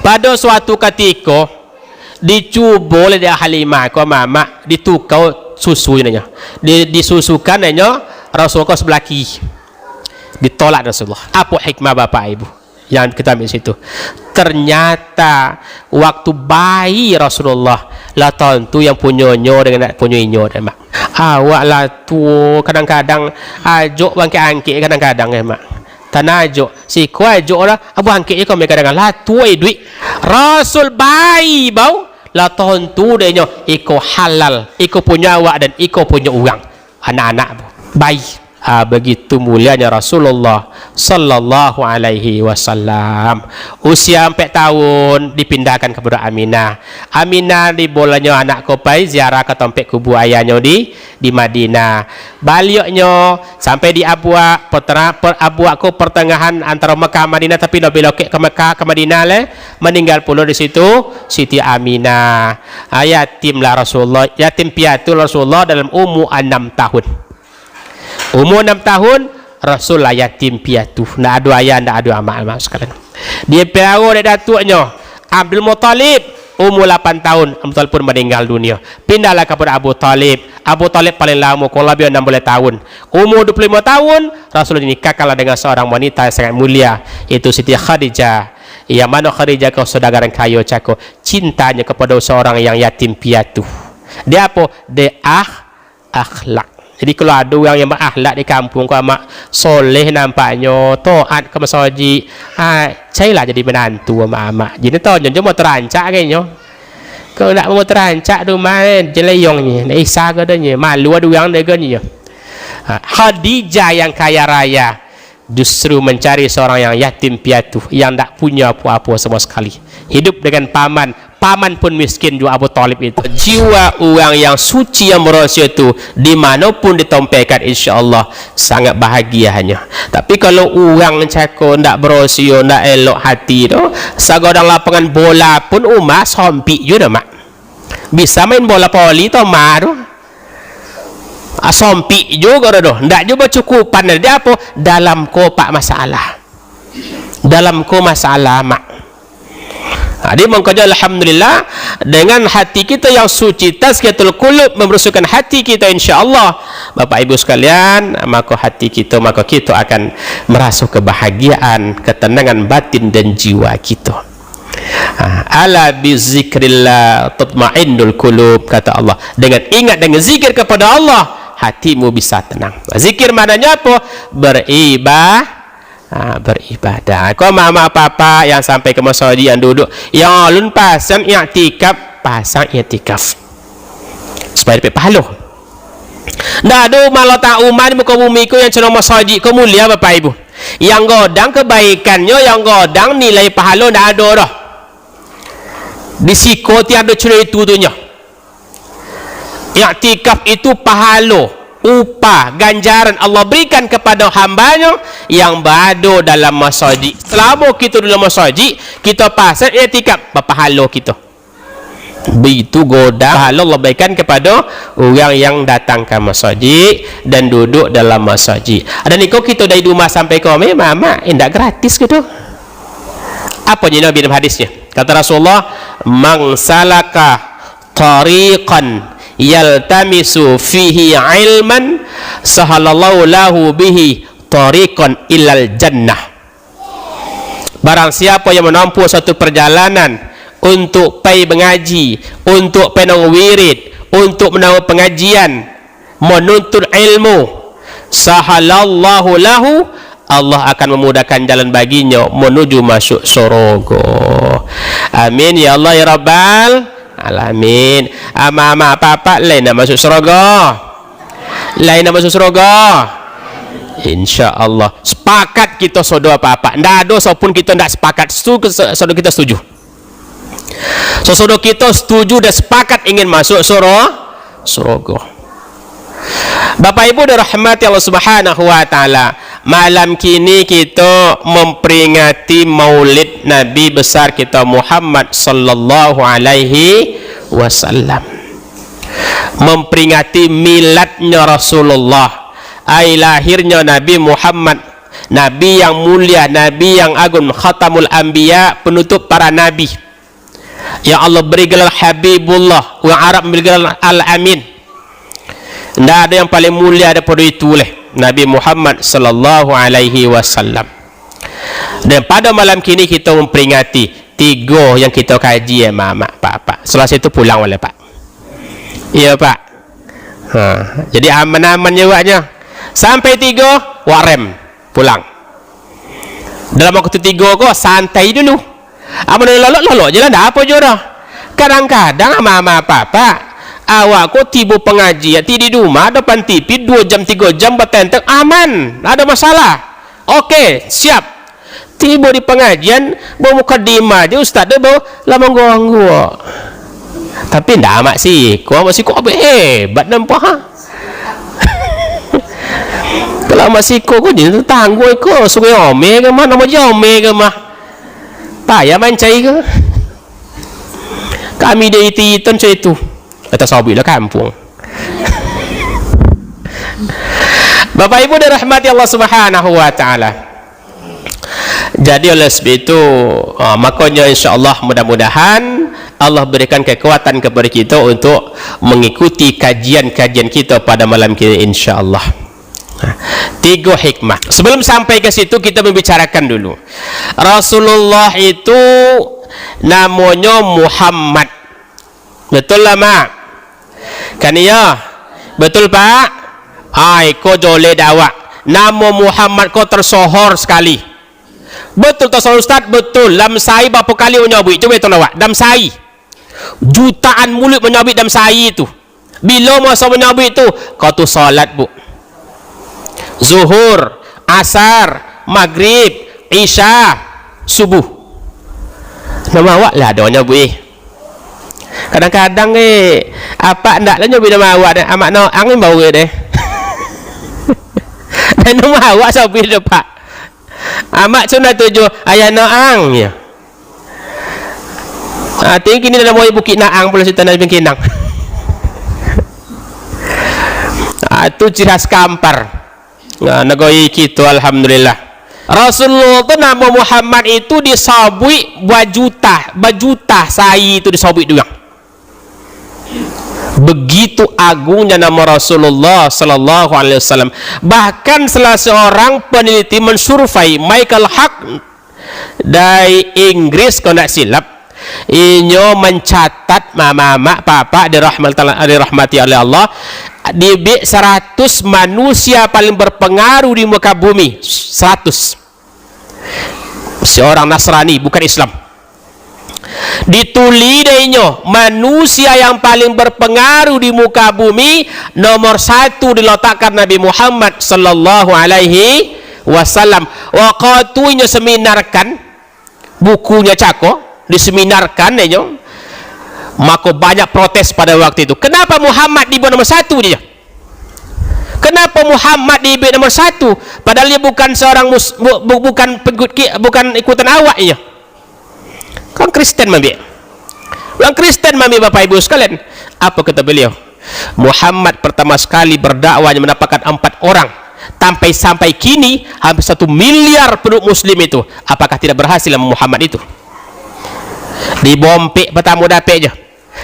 Pada suatu ketika dicuba oleh dia Halimah ke mama ditukau susunya, disusukan nanya Rasulullah sebelah kiri, ditolak Rasulullah. Apa hikmah bapak ibu yang kita ambil situ? Ternyata waktu bayi Rasulullah lah tentu yang punyanya dengan nak punyanya dah mak. Awak lah tu kadang-kadang ajuk bangkit angkit kadang-kadang mak. Tanajuk si ku ajuk lah abu angkit kau kadang-kadang lah tu duit Rasul bayi bau lah tentu dia iko halal, iko punya awak dan iko punya orang anak-anak bayi. Begitu mulianya Rasulullah sallallahu alaihi wasallam. Usia 4 tahun dipindahkan kepada Aminah. Aminah dibolanya anak kopai ziarah ke tempat kubur ayahnya di Madinah. Baliknya sampai di Abwa ko pertengahan antara Mekah Madinah, tapi nak belok ke Mekah ke Madinah meninggal pula di situ Siti Aminah. Yatimlah Rasulullah, yatim piatu Rasulullah dalam umur 6 tahun. Umur 6 tahun Rasul lah yatim piatu, nak ada ayah nak ada amak sekalian. Dia pelara dari datuknya Abdul Muttalib umur 8 tahun. Abu Talib pun meninggal dunia. Pindahlah kepada Abu Talib. Abu Talib paling lama, kalau lebih 16 tahun. Umur 25 tahun Rasul dinikahkanlah dengan seorang wanita yang sangat mulia, yaitu Siti Khadijah. Yang mana Khadijah kau saudagar kaya cako, cintanya kepada seorang yang yatim piatu. Dia apa? Dia akhlak. Jadi kalau ada orang yang berakhlak di kampung kau amak soleh nampaknya, taat ke masjid, saya lah jadi menantu amak. Jadi tahu jangan mau terancak kayaknya. Kalau nak mau terancak tu main jeleyongnya, nak isa gadanya, malu ada orang deganya. Khadijah yang kaya raya justru mencari seorang yang yatim piatu, yang tak punya apa-apa sama sekali. Hidup dengan paman pun miskin juga Abu Talib itu. Jiwa orang yang suci yang berhasil itu dimanapun ditompekkan insya-Allah sangat bahagia hanya. Tapi kalau orang cakap ndak berhasil, ndak elok hati tu, sagodang lapangan bola pun umat sompik juga mak. Bisa main bola poli tu mak tu. Sompik juga dah. Ndak juga cukupan dia apa? Dalam kopak masalah. Dalam ko masalah mak. Dia mengkaji alhamdulillah dengan hati kita yang suci, tazkiyatul qulub, membersihkan hati kita insya-Allah Bapak Ibu sekalian, maka hati kita, maka kita akan merasa kebahagiaan, ketenangan batin dan jiwa kita. Ala bizikrillah tatma'innul qulub, kata Allah. Dengan ingat, dengan zikir kepada Allah, hatimu bisa tenang. Zikir maknanya apa? Beribadah. Kau mama papa yang sampai ke masjid yang duduk, yang alun pasang i'tikaf, pasang i'tikaf supaya dapat pahala. Ndak ada malah tak umat di muka bumi ku yang cenderung masjid ku mulia Bapak Ibu. Yang godang kebaikannya, yang godang nilai pahala ndak ada dah. Di siku tiada cerita itu tunya. I'tikaf itu pahala, upah, ganjaran Allah berikan kepada hambanya yang berada dalam masjid. Selama kita dalam masjid, kita pasal i'tikaf, berpahala kita. Begitu godang pahala Allah berikan kepada orang yang datang ke masjid dan duduk dalam masjid. Ada ni kau kita dari rumah sampai ke mama, enggak gratis gitu. Apa je Nabi dalam hadisnya? Kata Rasulullah, "Man salaka tariqan yaltamisu fihi ilman sahalallahu lahu bihi tariqan ilal jannah." Barang siapa yang menempuh satu perjalanan untuk pergi mengaji, untuk pergi wirid, untuk menahu pengajian, menuntut ilmu, sahalallahu lahu, Allah akan memudahkan jalan baginya menuju masuk surga. Amin ya Allah ya Rabbal alamin. Ama apa lain nak masuk surga, lain nak masuk surga insya-Allah. Sepakat kita saudara apa-apa, ndak ada sopun kita ndak sepakat. Saudara kita setuju, saudara kita setuju dan sepakat ingin masuk surga. Bapak Ibu dirahmati Allah Subhanahu wa taala, malam kini kita memperingati maulid Nabi besar kita Muhammad sallallahu alaihi wasallam. Memperingati miladnya Rasulullah, lahirnya Nabi Muhammad Nabi yang mulia, Nabi yang agung, khatamul anbiya, penutup para nabi, yang Allah beri gelar Habibullah, orang Arab beri gelar Al-Amin. Tidak ada yang paling mulia daripada itu oleh Nabi Muhammad sallallahu alaihi wasallam. Dan pada malam kini kita memperingati 3 yang kita kaji mak pak. Setelah itu pulang oleh pak. Ya pak. Jadi aman-aman jawabnya. Sampai 3 warem pulang. Dalam waktu 3 kok santai dulu. Aman lolok je lah, dah apa je dah. Kadang-kadang mama papa awak kok tiba pengajian di rumah depan TV 2 jam 3 jam bertentang aman, ada masalah. Okey, siap. Tiba di pengajian bawa mukadimah je ustaz dia bawa lama ganggu. Tapi ndak amat sih. Kau apa hebat nampak ha. Kalau masih kau je tangguh kau sungai ome ke mah nama je ome ke mah. Payah mancai ke. Kami dari Titon saya itu. Kita sabilah kampung. Bapak Ibu dirahmati Allah Subhanahu wa taala. Jadi oleh sebab itu makanya insya-Allah mudah-mudahan Allah berikan kekuatan kepada kita untuk mengikuti kajian-kajian kita pada malam ini insya-Allah. 3 hikmah. Sebelum sampai ke situ kita membicarakan dulu. Rasulullah itu namanya Muhammad. Betul lah mak? Kan iya? Betul pak? Kau joleh dakwah. Nama Muhammad kau tersohor sekali. Betul tak Ustaz? Betul. Dalam sai berapa kali menyabit? Cuba betul awak. Dalam sai jutaan mulut menyabit dalam sai itu. Bila masa menyabit itu kau tu salat bu. Zuhur, asar, maghrib, isya, subuh. Nama awak lah doanya bu. Kadang-kadang apa ndak lah nyabit nama awak dah. Amak no angin bau deh. Dan nama awak sabit dah pak. Amak sunat 7 ayah naang ya. Tinggi ni dalam bukit naang pula cerita Nabi Kinang. Itu ciri khas Kampar. Negeri kita alhamdulillah. Rasulullah tu nama Muhammad itu disabui bajuta sai itu disabui juga. Begitu agungnya nama Rasulullah sallallahu alaihi wasallam. Bahkan salah seorang peneliti mensurvei Michael Hart dari Inggris kalau tidak silap, inyo mencatat mama papa dirahmati oleh Allah di 100 manusia paling berpengaruh di muka bumi. 100 seorang Nasrani bukan Islam. Ditulis denyo manusia yang paling berpengaruh di muka bumi nomor 1 diletakkan Nabi Muhammad sallallahu alaihi wasallam. Waqatunya seminarkan bukunya cako diseminarkan denyo. Maka banyak protes pada waktu itu. Kenapa Muhammad dibuat nomor 1 dia? Kenapa Muhammad dibuat nomor 1 padahal dia bukan seorang bukan ikutan awak ya? Kan Kristen mami. Orang Kristen mami Bapak Ibu sekalian. Apa kata beliau? Muhammad pertama sekali berdakwah mendapatkan 4 orang. Sampai kini hampir 1 miliar penduduk muslim itu. Apakah tidak berhasil Muhammad itu? Dibompek pertama dapet je.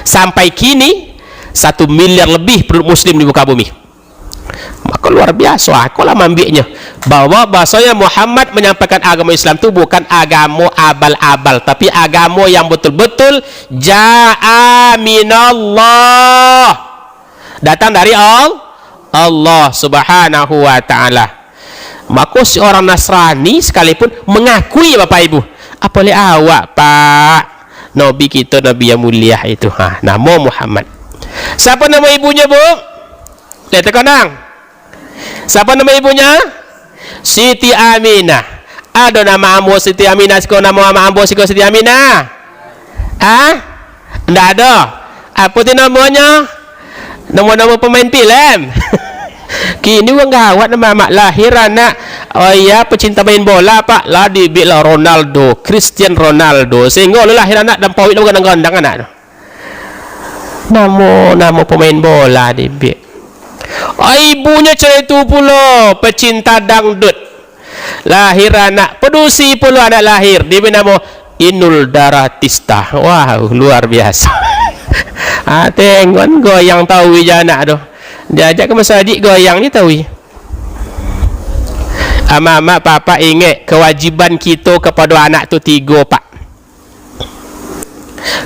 Sampai kini 1 miliar lebih penduduk muslim di muka bumi. Maka luar biasa aku lah ambilnya bahwa bahasanya Muhammad menyampaikan agama Islam itu bukan agama abal-abal, tapi agama yang betul-betul ja'a minallah, datang dari Allah subhanahu wa ta'ala. Maka seorang Nasrani sekalipun mengakui Bapak Ibu. Apa boleh awak pak Nabi kita, Nabi yang mulia itu nama Muhammad. Siapa nama ibunya bu? Lihat tekanang. Siapa nama ibunya? Siti Aminah. Ada nama ambo Siti Aminah, siko nama ambo siko Siti Aminah? Tidak ada. Apa tu namanya? Nama-nama pemain filem. Kini orang gawat nama mak lahir anak pecinta main bola pak lah dibilang Ronaldo, Cristiano Ronaldo, sehingga lahir anak dan pawit bukan gandang anak. Nama pemain bola dibilang. Ibunya cara itu pula pecinta dangdut. lahir anak pedusi pula anak lahir diberi nama Inul Daratista. Wow, luar biasa. Tengok goyang tahu je anak tu. Dia ajak ke masjid goyang ni tahu. Mak papa ingat kewajiban kita kepada anak tu 3 pak.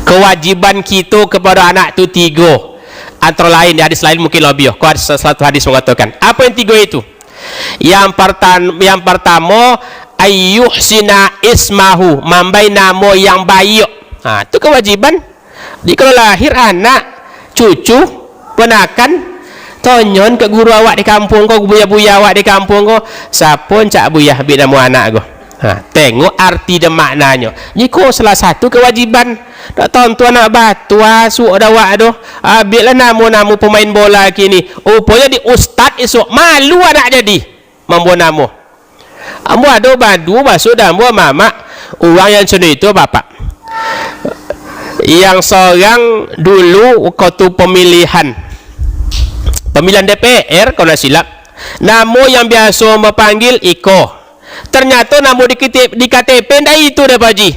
Kewajiban kita kepada anak tu 3. Antara lain di hadis lain mungkin lebih. Kau ada satu hadis mengatakan. Apa yang 3 itu? Yang pertama ayyuhsina ismahu, mambai nama yang baik. Itu kewajiban. Jadi kalau lahir anak, cucu, ponakan, tonyon ke guru awak di kampung kau, buya-buya awak di kampung kau, siapa cak buya bina nama anak kau. Tengok arti dan maknanya. Ni kau salah satu kewajiban. Tak tonton anak batu asuk dawak tu. Ambillah nama-nama pemain bola kini. Rupanya di ustaz esok malu anak jadi. Membuat nama. Ambo ada badu masuk dan ambo mama. Orang yang macam itu bapak. Yang seorang dulu waktu pemilihan DPR kalau nak silap, nama yang biasa memanggil Iko. Ternyata nama di KTP dah itu dah Pak Haji.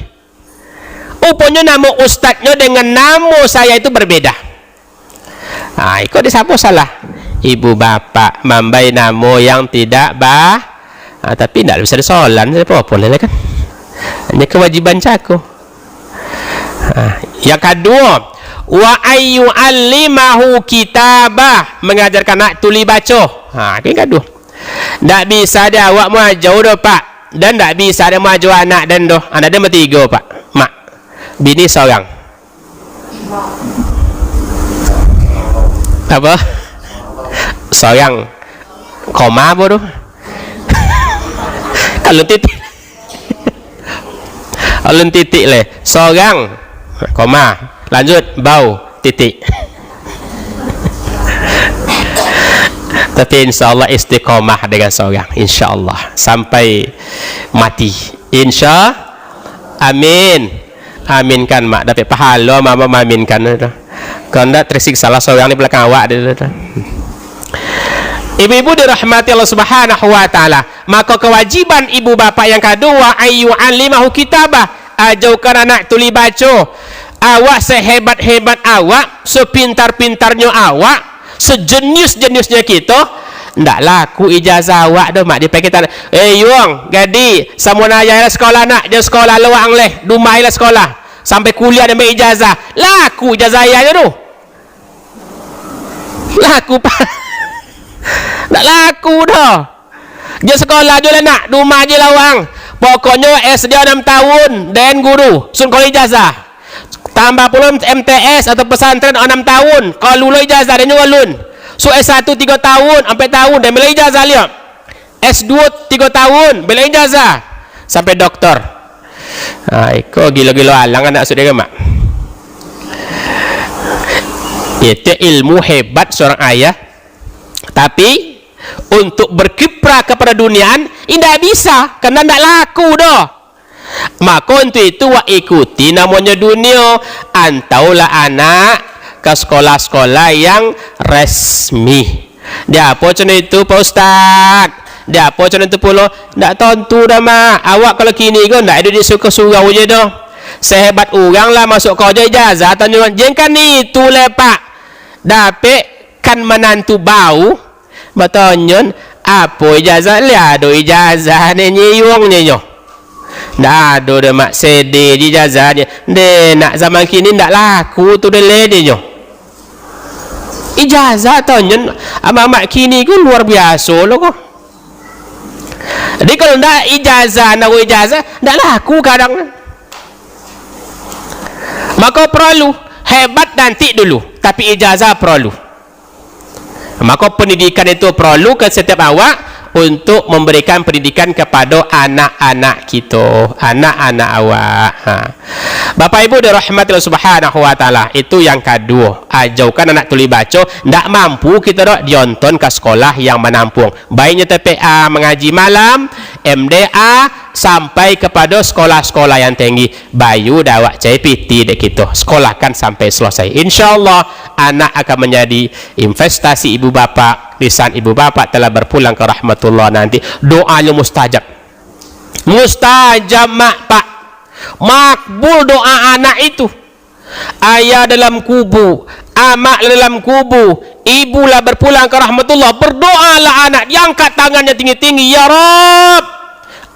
Rupanya nama ustaznya dengan nama saya itu berbeda. Iko di siapa salah? Ibu bapak mambai nama yang tidak tapi tidak bisa disolan apa-apa lah kan. Ini kewajiban caku. Yang kedua, wa ayyu allimahu kitabah, mengajarkan anak tuli baca. Yang kedua. Tak bisa dia awak maju dah pak, dan tak bisa dia maju anak dan dah. Anak dia bertiga pak. Mak, bini seorang. Apa? Seorang. Koma apa tu? Kalau titik. Kalau titik le. Seorang. Koma. Lanjut. Bau. Titik. Tapi insyaAllah istiqomah dengan seorang. InsyaAllah. Sampai mati. Amin. Aminkan mak. Dapat pahala mama aminkan. Kalau tidak tersiksa lah seorang di belakang awak. Ibu-ibu dirahmati Allah Subhanahu wa taala. Maka kewajiban ibu bapa yang kedua ayu alimahu kitabah, ajarkan anak tuli baca. Awak sehebat-hebat awak, sepintar-pintarnya awak, sejenius-jeniusnya kita, ndak laku ijazah awak dah mak dipakai tanah. Yuang, gadi, samuna ayah sekolah nak, dia sekolah luang leh, dumai lah sekolah. Sampai kuliah dan ijazah. Laku ijazah ayahnya tu. Laku pak. Tak laku dah. Dia sekolah je lah nak, rumah je lawang. Pokoknya SD 6 tahun dan guru sun kalau ijazah. Tambah pula MTS atau pesantren 6 tahun. Kalau lulus ijazah dan juga lun. So S1 3 tahun, 4 tahun dan bila ijazah lihat. S2 3 tahun, bila ijazah sampai doktor. Kau gila-gila alang anak sudah ke mak? Itu ilmu hebat seorang ayah. Tapi untuk berkiprah kepada duniaan tidak bisa, kerana tidak laku dah. Maka untuk itu wa ikuti namanya dunia, antaulah anak ke sekolah-sekolah yang resmi. Dia apa macam itu Pak Ustaz? Dia apa macam itu pula? Tak tentu dah mak. Awak kalau kini kan tak ada disuka surau je dah. Sehebat orang lah masuk kerja ijazah tanya jengkan itu lepak. Dapat kan menantu bau bertanya apa ijazah dia ada ijazah ni nyiung ni nyo dah ada dah mak CD ijazah dia nak zaman kini tak laku tu dia lady nyo ijazah tanya mak kini ku luar biasa loh kok. Jadi kalau tak ijazah nak ijazah tak laku kadang. Maka perlu hebat nanti dulu tapi ijazah perlu. Maka pendidikan itu perlu ke setiap awak untuk memberikan pendidikan kepada anak-anak kita, anak-anak awak. Bapak Ibu dirahmati Allah Subhanahu wa taala, itu yang kedua. Ajarkan anak tuli baca, ndak mampu kita dak dionton ke sekolah yang menampung. Baiknya TPA mengaji malam, MDA sampai kepada sekolah-sekolah yang tinggi. Bayu dawak CPT dek kita. Sekolahkan sampai selesai. Insyaallah anak akan menjadi investasi ibu bapa. Lisan ibu bapa telah berpulang ke rahmatullah nanti. Doanya mustajab. Mustajab mak pak, makbul doa anak itu. Ayah dalam kubu, amak dalam kubu, ibulah berpulang ke rahmatullah, berdoalah anak, diangkat tangannya tinggi-tinggi, ya Rabb,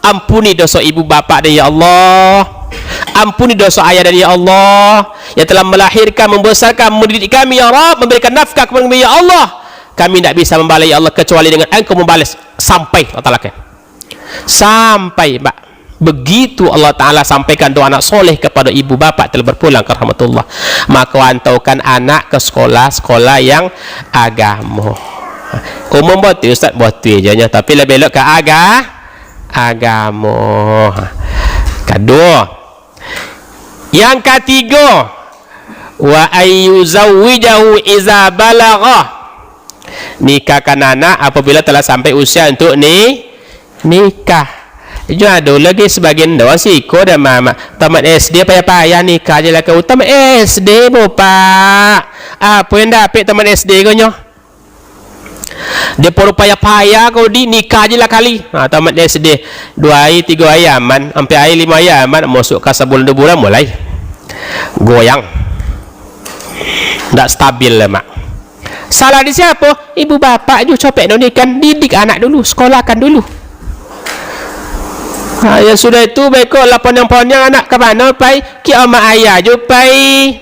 ampuni dosa ibu bapa dan ya Allah, ampuni dosa ayah dan ya Allah yang telah melahirkan, membesarkan, mendidik kami ya Rabb, memberikan nafkah kepada kami ya Allah. Kami tidak bisa membalas ya Allah kecuali dengan Engkau membalas. Sampai Allah Ta'ala kan, sampai Mbak, begitu Allah Ta'ala sampaikan doa anak soleh kepada ibu bapa telah berpulang ke rahmatullah, maka antaukan anak ke sekolah-sekolah yang agama. Umum betul Ustaz, betul je nya, tapi lebih elok ke agama. Kedua, yang ketiga, wa ayyuzawwijahu iza balagha, nikahkan anak apabila telah sampai usia untuk nikah. Itu ada lagi sebagian doa siko dan mama tamat SD payah-payah nikah je lah kau. Tamat SD bapak, apa yang dapat tamat SD kau nyo? Dia perlu payah-payah kau di nikah je lah kali. Tamat SD 2 hari 3 hari aman, sampai hari 5 hari aman, masuk ke sebulan 2 bulan mulai goyang, tak stabil lah mak. Salah di siapa? Ibu bapak je copek dulu kan, didik anak dulu, sekolahkan dulu. Yang sudah itu baiklah ponyang-ponyang anak ke mana pai? Ke mak ayah je pai,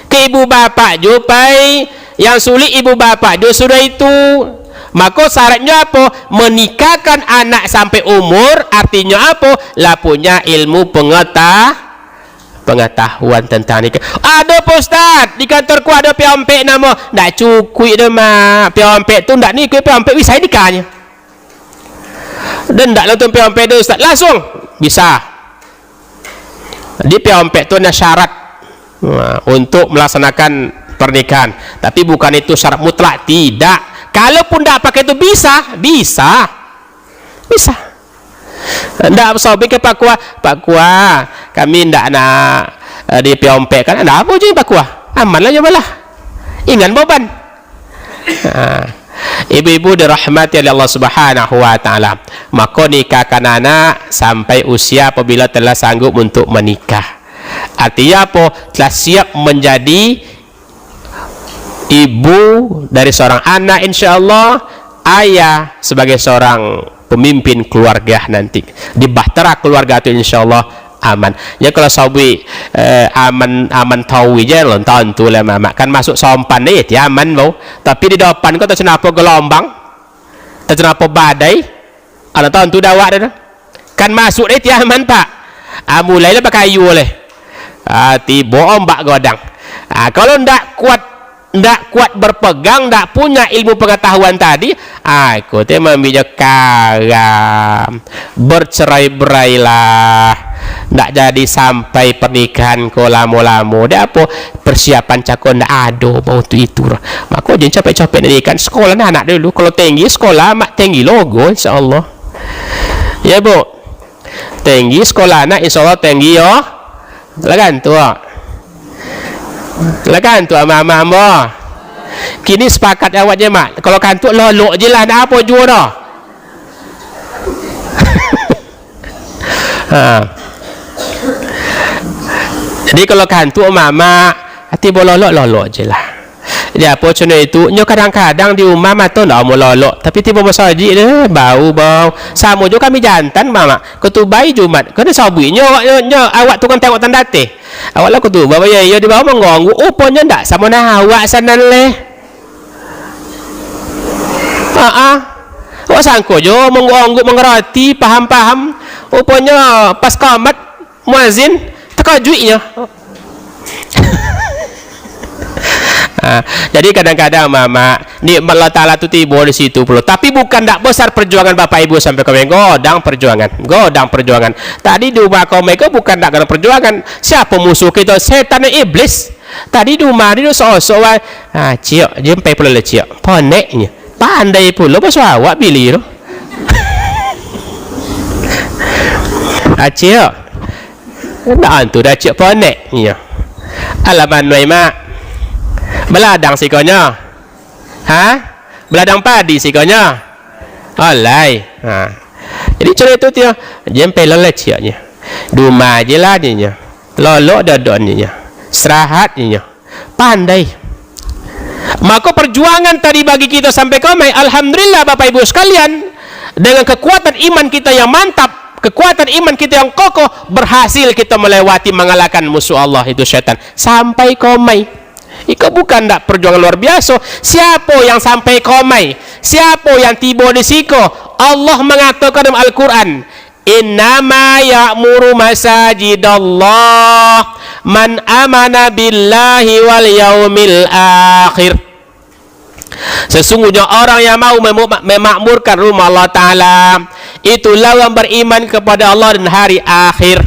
ke ibu bapak je pai. Yang sulit ibu bapak je sudah itu. Maka syaratnya apa? Menikahkan anak sampai umur, artinya apa? Lah punya ilmu pengetahuan tentang nikah. Ada Pak Ustaz, di kantorku ada piompek nama, tak cukup dah mak. Piompek tu tak ni, piompek bisa nikahnya. Dan tak nonton piompek tu Ustaz, langsung bisa. Di piompek tu ada syarat untuk melaksanakan pernikahan, tapi bukan itu syarat mutlak, tidak. Kalaupun tak pakai itu bisa. Tidak sobi ke Pak Kuah, kami tidak nak di piompek kan, ada apa je Pak Kuah, aman lah cobalah, ingat beban. Ibu-ibu dirahmati oleh Allah Subhanahu wa Ta'ala, maka nikahkan anak sampai usia apabila telah sanggup untuk menikah. Artinya apa? Telah siap menjadi ibu dari seorang anak, insya-Allah, ayah sebagai seorang pemimpin keluarga nanti. Di bahtera keluarga itu insya-Allah aman. Ya kalau sawi aman tahu je lontan tu lah mak kan masuk sompan ni ya aman bau. Tapi di depan kau tak kenapa gelombang, tak kenapa badai. Ada tahun tu dawak dah. Kan masuk dia tiada aman pak. Mulailah pakai kayu oleh. Tiba ombak godang. Kalau ndak kuat berpegang, ndak punya ilmu pengetahuan tadi, aku teh membijak karam, bercerai-berailah, ndak jadi sampai pernikahan ko lamo-lamo. Dah apa persiapan cakon ndak ada bau tu itu. Maka jangan capek-capek ni kan sekolah anak dulu. Kalau tinggi sekolah mak tinggi logo insya-Allah. Ya bu, tinggi sekolah anak insya-Allah tinggi yo. Lagan tu. Lagan tu mama. Kini sepakat awak je mak. Kalau kantuk lolok je lah, nak apa jua dah. Jadi kalau kantuk mama, hati boleh lolok je lah. Jadi apa contoh itu? Nyo kadang-kadang di rumah mata nak mau lolok, tapi tiba masa haji dia bau. Sama juga kami jantan mama. Ketubai Jumat. Kena sabi nyo awak tu kan tengok tanda teh. Awak lah ketubai ya di bawah mengganggu. Upanya ndak sama nah awak sana leh. Awak sangko jo mengganggu mengerti paham-paham. Upanya pas qamat muazin terkejutnya. Jadi kadang-kadang mama nikmat Allah Ta'ala tu tiba di situ pula. Tapi bukan tak besar perjuangan bapak ibu sampai kau godang perjuangan. Tadi di rumah kau mereka bukan tak ada perjuangan. Siapa musuh kita? Setan iblis. Tadi di rumah dia sok-sok ciok jempai pula le ciok. Poneknya pandai pula pasal awak pilih tu. Ciok. Ndak antu dah ciok poneknya. Alaman noi mak. Beladang sikonya. Beladang padi sikonya. Olai. Jadi cara itu dia jempe lelet ciaknya. Duma je lah dia. Lolok dadonnya. Serahatnya. Pandai. Maka perjuangan tadi bagi kita sampai komai, alhamdulillah Bapak Ibu sekalian, dengan kekuatan iman kita yang mantap, kekuatan iman kita yang kokoh, berhasil kita melewati mengalahkan musuh Allah itu syaitan sampai komai. Itu bukan tak perjuangan luar biasa. Siapa yang sampai komai? Siapa yang tiba di siku? Allah mengatakan dalam Al-Quran, innama ya'muru masajidallah man amana billahi wal yaumil akhir. Sesungguhnya orang yang mau memakmurkan rumah Allah Ta'ala, itulah yang beriman kepada Allah dan hari akhir.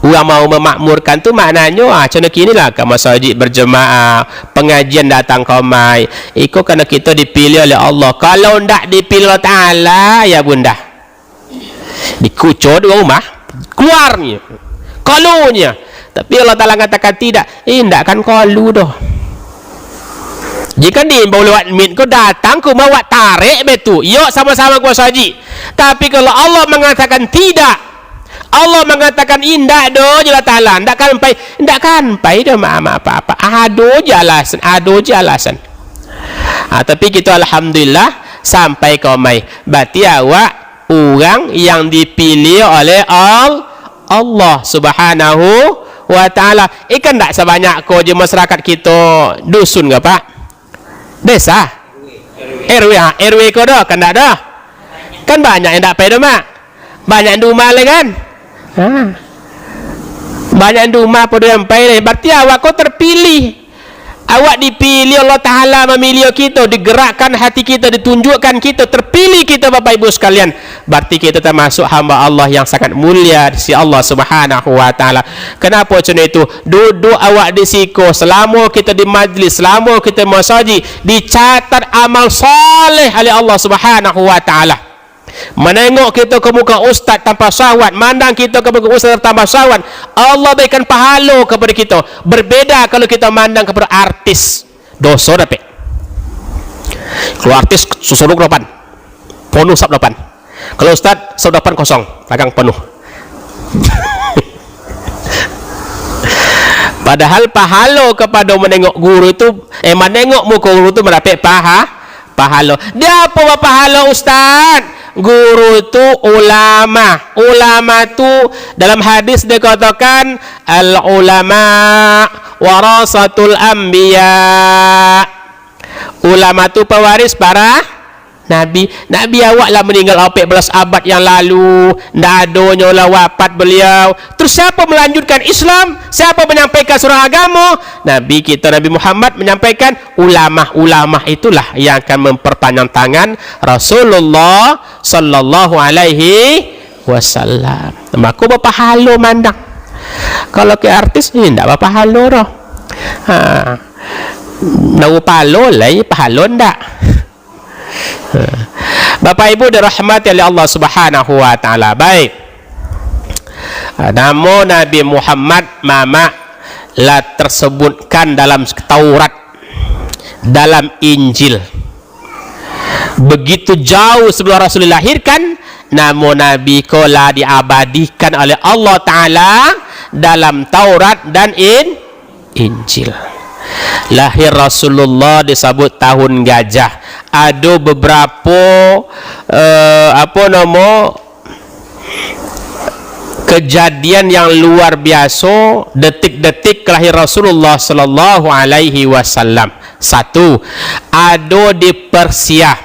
Orang mau memakmurkan tu maknanya macam kini lah ke masjid berjemaah, pengajian datang komai. Itu kerana kita dipilih oleh Allah. Kalau tidak dipilih Allah Ta'ala, ya bunda, dikucur di rumah, keluarnya, kalunya. Tapi Allah Ta'ala katakan tidak, tidak kan kalu dah. Jika ni bawa lewat min kau datang kau mau tarik betul, yuk sama-sama kuasa haji. Tapi kalau Allah mengatakan tidak, Allah mengatakan indah do je Allah Ta'ala, tidak kan pai dah apa-apa. Ado je alasan. Tapi kita alhamdulillah sampai ke mai. Berarti awak orang yang dipilih oleh Allah Subhanahu wa Ta'ala. Ikan tak sebanyak kau je masyarakat kita dusun ke Pak? Desa RW kau dah kan tak dah, kan banyak yang tak payah mak, banyak rumah le kan, banyak rumah pada yang payah. Berarti awak kau terpilih, awak dipilih Allah Ta'ala memilih kita, digerakkan hati kita, ditunjukkan kita, terpilih kita Bapak Ibu sekalian. Berarti kita termasuk hamba Allah yang sangat mulia di sisi Allah Subhanahu wa Ta'ala. Kenapa macam itu? Duduk awak di siku, selama kita di majlis, selama kita masjid, dicatat amal soleh oleh Allah Subhanahu wa Ta'ala. Menengok kita ke muka ustaz tanpa syahwat, mandang kita ke muka ustaz tanpa syahwat, Allah berikan pahala kepada kita. Berbeza kalau kita mandang kepada artis, dosa dapat. Kalau artis susuruh depan penuh sab depan, kalau ustaz sab depan kosong, belakang penuh. Padahal pahala kepada menengok guru itu, menengok muka guru itu mendapat pahala. Dia apa pahala ustaz? Guru itu ulama tu dalam hadis dia katakan al ulama warasatul anbiya. Ulama tu pewaris para nabi. Nabi awak lah meninggal 14 abad yang lalu, ndak adonyo lah wafat beliau. Terus siapa melanjutkan Islam? Siapa menyampaikan surah agama? Nabi kita Nabi Muhammad menyampaikan, ulama itulah yang akan memperpanjang tangan Rasulullah sallallahu alaihi wasallam. Maka berpahala mandang. Kalau ke artis ni ndak berpahala dah. Nau pahala lah, pahala ndak. Bapak Ibu dirahmati oleh Allah Subhanahu wa Ta'ala. Baik, nama Nabi Muhammad mama lah tersebutkan dalam Taurat, dalam Injil. Begitu jauh sebelum Rasul dilahirkan, nama Nabi kola diabadikan oleh Allah Ta'ala dalam Taurat dan Injil. Lahir Rasulullah disebut tahun gajah. Ada beberapa kejadian yang luar biasa detik-detik kelahiran Rasulullah sallallahu alaihi wasallam. Satu, ada di Persia.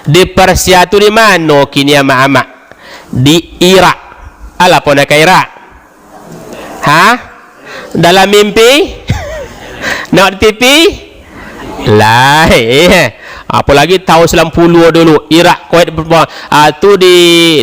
Di Persia tu di mana kini amak-amak? Di Irak. Ala pun nak ke Irak? Dalam mimpi? Nak di TV? Lah, apalagi tahun 90 dulu Irak, Kuwait tu di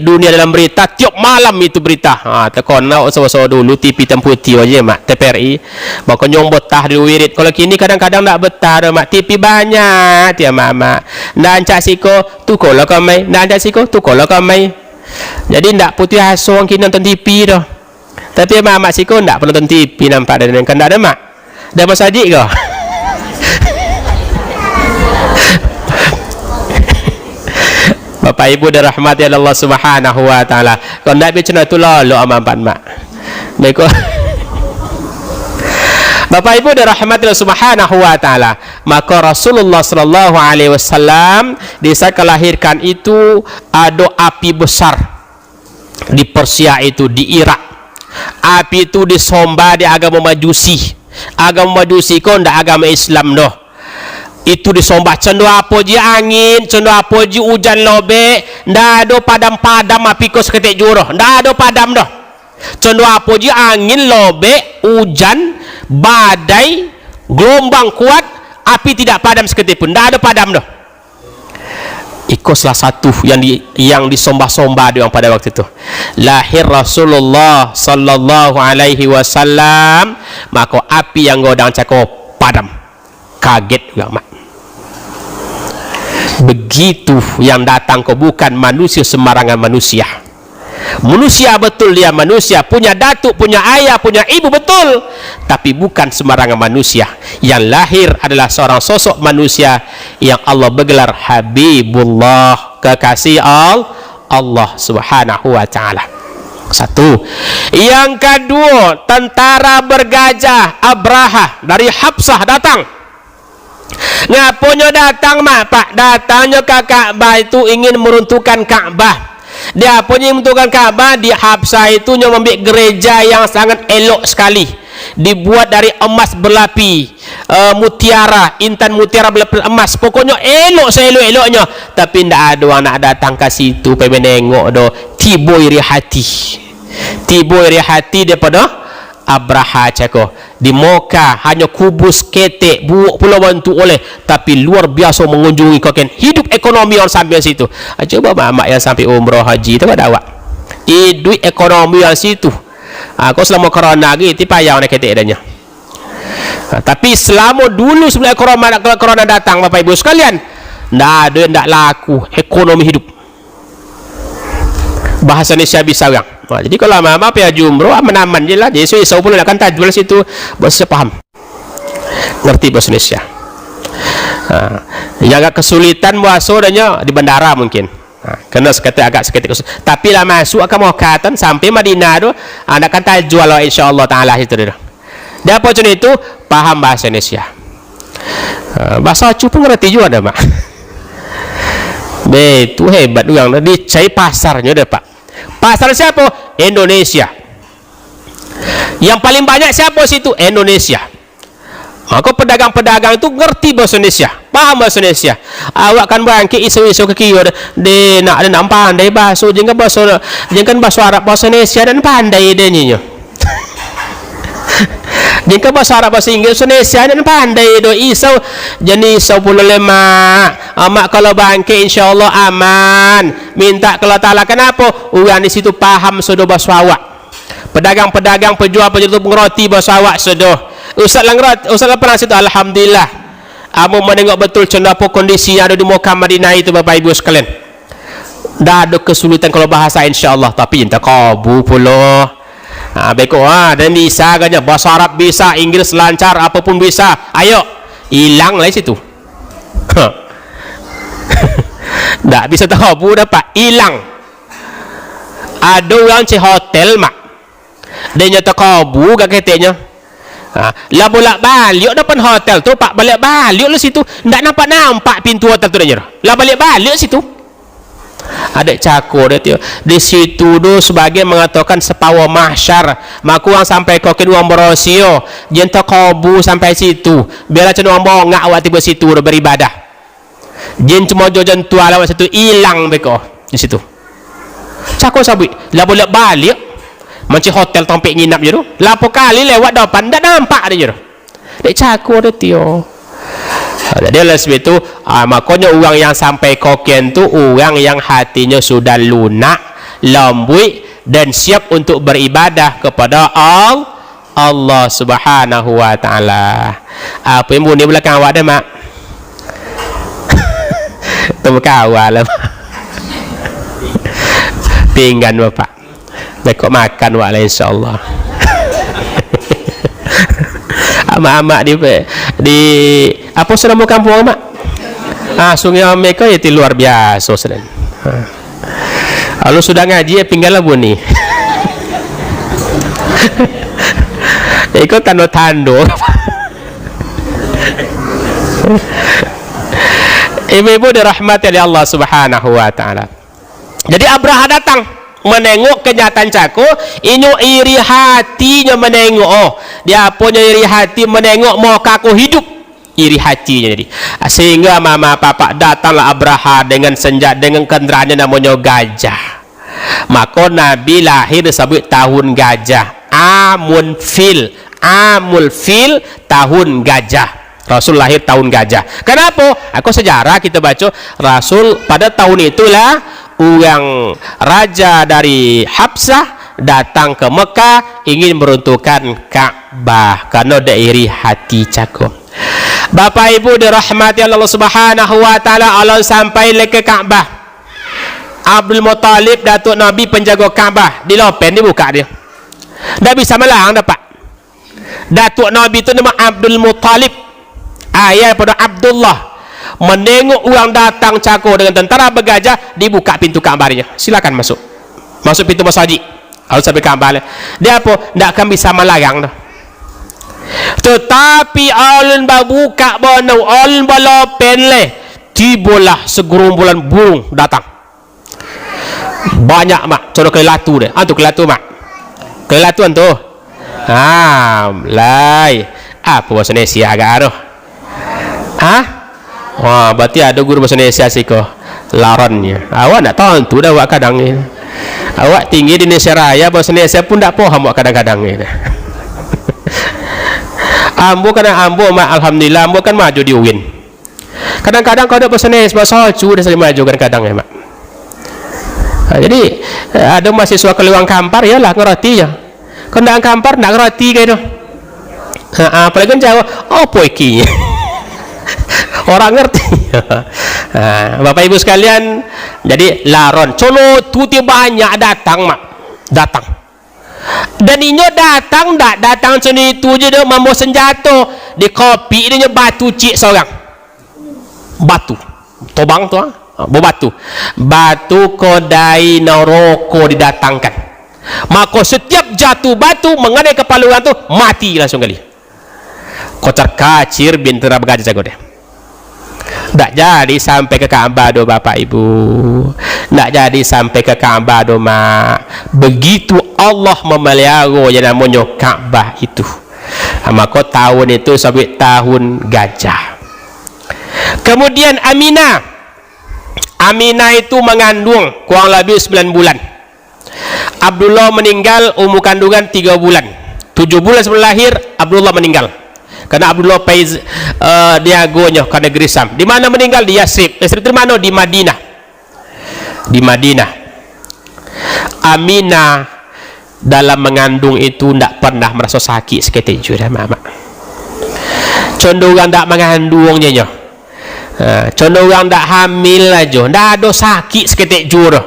dunia dalam berita tiap malam itu berita. Tekon nak usah dulu TV hitam putih aja mak TPRI. Bakon nyong betah di wirid. Kalau kini kadang-kadang tak betah dah mak, TV banyak dia mak. Dan cak siko tu kolah kamai, dan cak siko tu kolah kamai. Jadi ndak putih asong kini nonton TV dah. Tapi mak siko ndak pernah nonton TV nampak dan kan ndak ada mak. Dah masjid ke? Bapak Ibu dirahmati Allah Subhanahu wa taala. Kalau nak bicara tu lalu aman mak. Baik. Bapak Ibu dirahmati Allah Subhanahu wa taala, maka Rasulullah sallallahu alaihi wasallam di saat kelahirkan itu ada api besar di Persia itu, di Irak. Api itu disembah di agama Majusi. Agama Majusi kau ndak agama Islam doh. Itu disembah cendu apa je angin, cendu apa je hujan lobe, ndak ada padam-padam api kau seketik juruh, ndak ada padam doh. Cendu apa je angin lobe, hujan, badai, gelombang kuat, api tidak padam seketik pun, tidak ada padam dah. Ikut salah satu yang disembah-sembah dia pada waktu itu. Lahir Rasulullah sallallahu alaihi wasallam, maka api yang godang cakap padam. Kaget juga mak. Begitu yang datang kau bukan manusia sembarangan manusia. Manusia betul, dia manusia, punya datuk, punya ayah, punya ibu betul, tapi bukan sembarangan manusia. Yang lahir adalah seorang sosok manusia yang Allah bergelar Habibullah, kekasih Allah Subhanahu wa taala. Satu. Yang kedua, tentara bergajah Abraha dari Habsah datang. Ngapunyo datang mak pak? Datangnya ke Ka'bah itu ingin meruntuhkan Ka'bah. Dia punya menentukan Ka'bah di Habsah itu membuat gereja yang sangat elok sekali, dibuat dari emas berlapi, mutiara, intan mutiara berlapi emas, pokoknya elok seelok-eloknya. Tapi tidak ada orang nak datang ke situ pergi menengok do. Tibo iri hati daripada Abraha cakap di Mekah hanya kubus ketek buuk pula bantu oleh, tapi luar biasa mengunjungi koken hidup ekonomi orang sampai situ. Coba mak yang sampai umrah haji tu ada awak duit ekonomi yang situ. Kau selama corona gitu payah nak ketek adanya. Tapi selama dulu sebelum corona datang Bapak Ibu sekalian, ndak laku ekonomi hidup. Bahasa Indonesia bisa orang. Jadi kalau mama pergi umrah aman-aman je lah. Jadi so pun nak tajwil situ bahasa paham. Ngerti bahasa Indonesia. Yang agak kesulitan bahasa adanya di bandara mungkin. Kena agak seketik kesulitan. Tapi lah masuk akan mau katan sampai Madinah tu nak kan tajwil lah insya-Allah taala itu dia. Dia apa macam itu paham bahasa Indonesia. Bahasa Aceh pun ngerti juga dah mak. Betul hebat orang di cai pasarnya dah pak. Pasar siapa? Indonesia. Yang paling banyak siapa situ? Indonesia. Maka pedagang-pedagang itu ngerti bahasa Indonesia, paham bahasa Indonesia. Awak kan bangkit isu-isu ke kiri dia nak pandai bahasa jangan bahasa Arab, bahasa Indonesia dan pandai dia nyo. Jika bahasa Arab, bahasa Inggris, Indonesia dan pandai do isau jenis isau pula lemak. Mak kalau bangkit insya-Allah aman. Minta kalau Taala kenapa? Orang di situ paham sudah bahasa awak. Pedagang-pedagang, penjual-penjual itu mengerti bahasa awak sudah. Ustaz pernah situ alhamdulillah. Amu menengok betul apa kondisi yang ada di Mekah Madinah itu Bapak Ibu sekalian. Dah ada kesulitan kalau bahasa insya-Allah, tapi entah kabu pula. Beko dan bisa kan bahasa Arab bisa, Inggris lancar, apapun bisa. Ayo hilang lah situ. Tak bisa tahu dapat hilang. Ada orang di hotel mak, dia nyata kabu gak keteknya. Lah bolak balik depan hotel tu pak balik balik lah situ. Tak nampak pintu hotel tu dah nyerah. Lah balik balik situ. Ada cakur dia di situ do sebagai mengatakan sepawa mahsyar, maka orang sampai kau kedua berosio jenta kabu sampai situ biarlah cenderung bongak awak tiba situ do beribadah jen cuma jojan tua lawat situ hilang beko di situ cakur sabui lah boleh balik macam hotel tempat nginap je tu lapo kali lewat depan tak nampak dia je dek cakur dia tio. Jadi oleh sebab itu makanya orang yang sampai koken tu orang yang hatinya sudah lunak, lembut dan siap untuk beribadah kepada Allah Subhanahu wa taala. Apa yang bunyi belakang awak dah mak? Temu kawal lah. Pinggan bapak. Bekok makan wak lah insya-Allah. Amak-amak di apa sudah mau kampung mak? Sungai mereka itu luar biasa sedang. Kalau sudah ngaji ya tinggal bunyi. Ikut tando-tando. Ibu-ibu dirahmati oleh Allah Subhanahu wa taala. Jadi Abraha datang menengok kenyataan cako, inyo iri hatinya menengok. Oh, dia punya iri hati menengok mau kaku hidup. Iri hatinya jadi. Sehingga mama papa datanglah Abraha dengan senjata dengan kenderaannya namanya gajah. Maka Nabi lahir disebut tahun gajah. Amul fil tahun gajah. Rasul lahir tahun gajah. Kenapa? Aku sejarah kita baca Rasul pada tahun itulah orang raja dari Habsah datang ke Mekah ingin meruntuhkan Ka'bah karena ada iri hati cakap. Bapak Ibu dirahmati Allah Subhanahu wa taala, Allah sampai ke Ka'bah. Abdul Muttalib datuk Nabi penjaga Ka'bah di lopen dibuka dia. Dah bisa melarang dapat. Datuk Nabi itu nama Abdul Muttalib. Ayah pada Abdullah menengok orang datang cakor dengan tentara bergajah, dibuka pintu Ka'bahnya. Silakan masuk. Masuk pintu masjid. Harus sampai Ka'bah. Dia apa? Tak akan bisa melarang dah. Tetapi alun babuka bono alun balopen leh, tibalah segerombolan burung datang. Banyak mak. Contoh kelatu deh. Antu kelatu mak. Kelatu antu. Lai. Apa bahasa Indonesia agak aduh. Wah, berarti ada guru bahasa Indonesia sih kok. Laronnya. Awak nak tahu tu dah awak kadang ni. Awak tinggi di Indonesia Raya bahasa Indonesia pun tak paham awak kadang-kadang ni. Ambo mak alhamdulillah ambo kan maju di UIN. Kadang-kadang kau ada bahasa Indonesia bahasa Hocu dah sering maju kadang-kadang ya mak. Jadi ada mahasiswa keluang Kampar ya lah ngerti ya. Kau nak Kampar nak ngerti kayak tu. Apalagi kan jawab apa ikinya. Orang ngerti. Bapak Ibu sekalian, jadi laron colo tuti banyak datang mak, datang. Dan inyo datang sini itu je dah mambo senjata di kopi dia batu cik seorang. Batu. Tobang tu batu kodai neraka didatangkan. Maka setiap jatuh batu mengenai kepala orang tu mati langsung kali. Kocar kacir bintara bergajah jago deh. Tak jadi sampai ke Ka'bah do Bapak Ibu. Tak jadi sampai ke Ka'bah do mak. Begitu Allah memelihara yang namanya Ka'bah itu. Maka tahun itu sampai tahun gajah. Kemudian Aminah itu mengandung kurang lebih 9 bulan. Abdullah meninggal umur kandungan 3 bulan. 7 bulan sebelum lahir Abdullah meninggal. Karena Abdullah dia agonya ke negeri Sam. Di mana meninggal? Di Yasrib. Yasrib di mana? Di Madinah. Di Madinah. Aminah dalam mengandung itu tidak pernah merasa sakit seketik juga mak. Contoh orang tak mengandungnya nyo. Contoh orang tak hamil aja, tidak ada sakit seketik juga.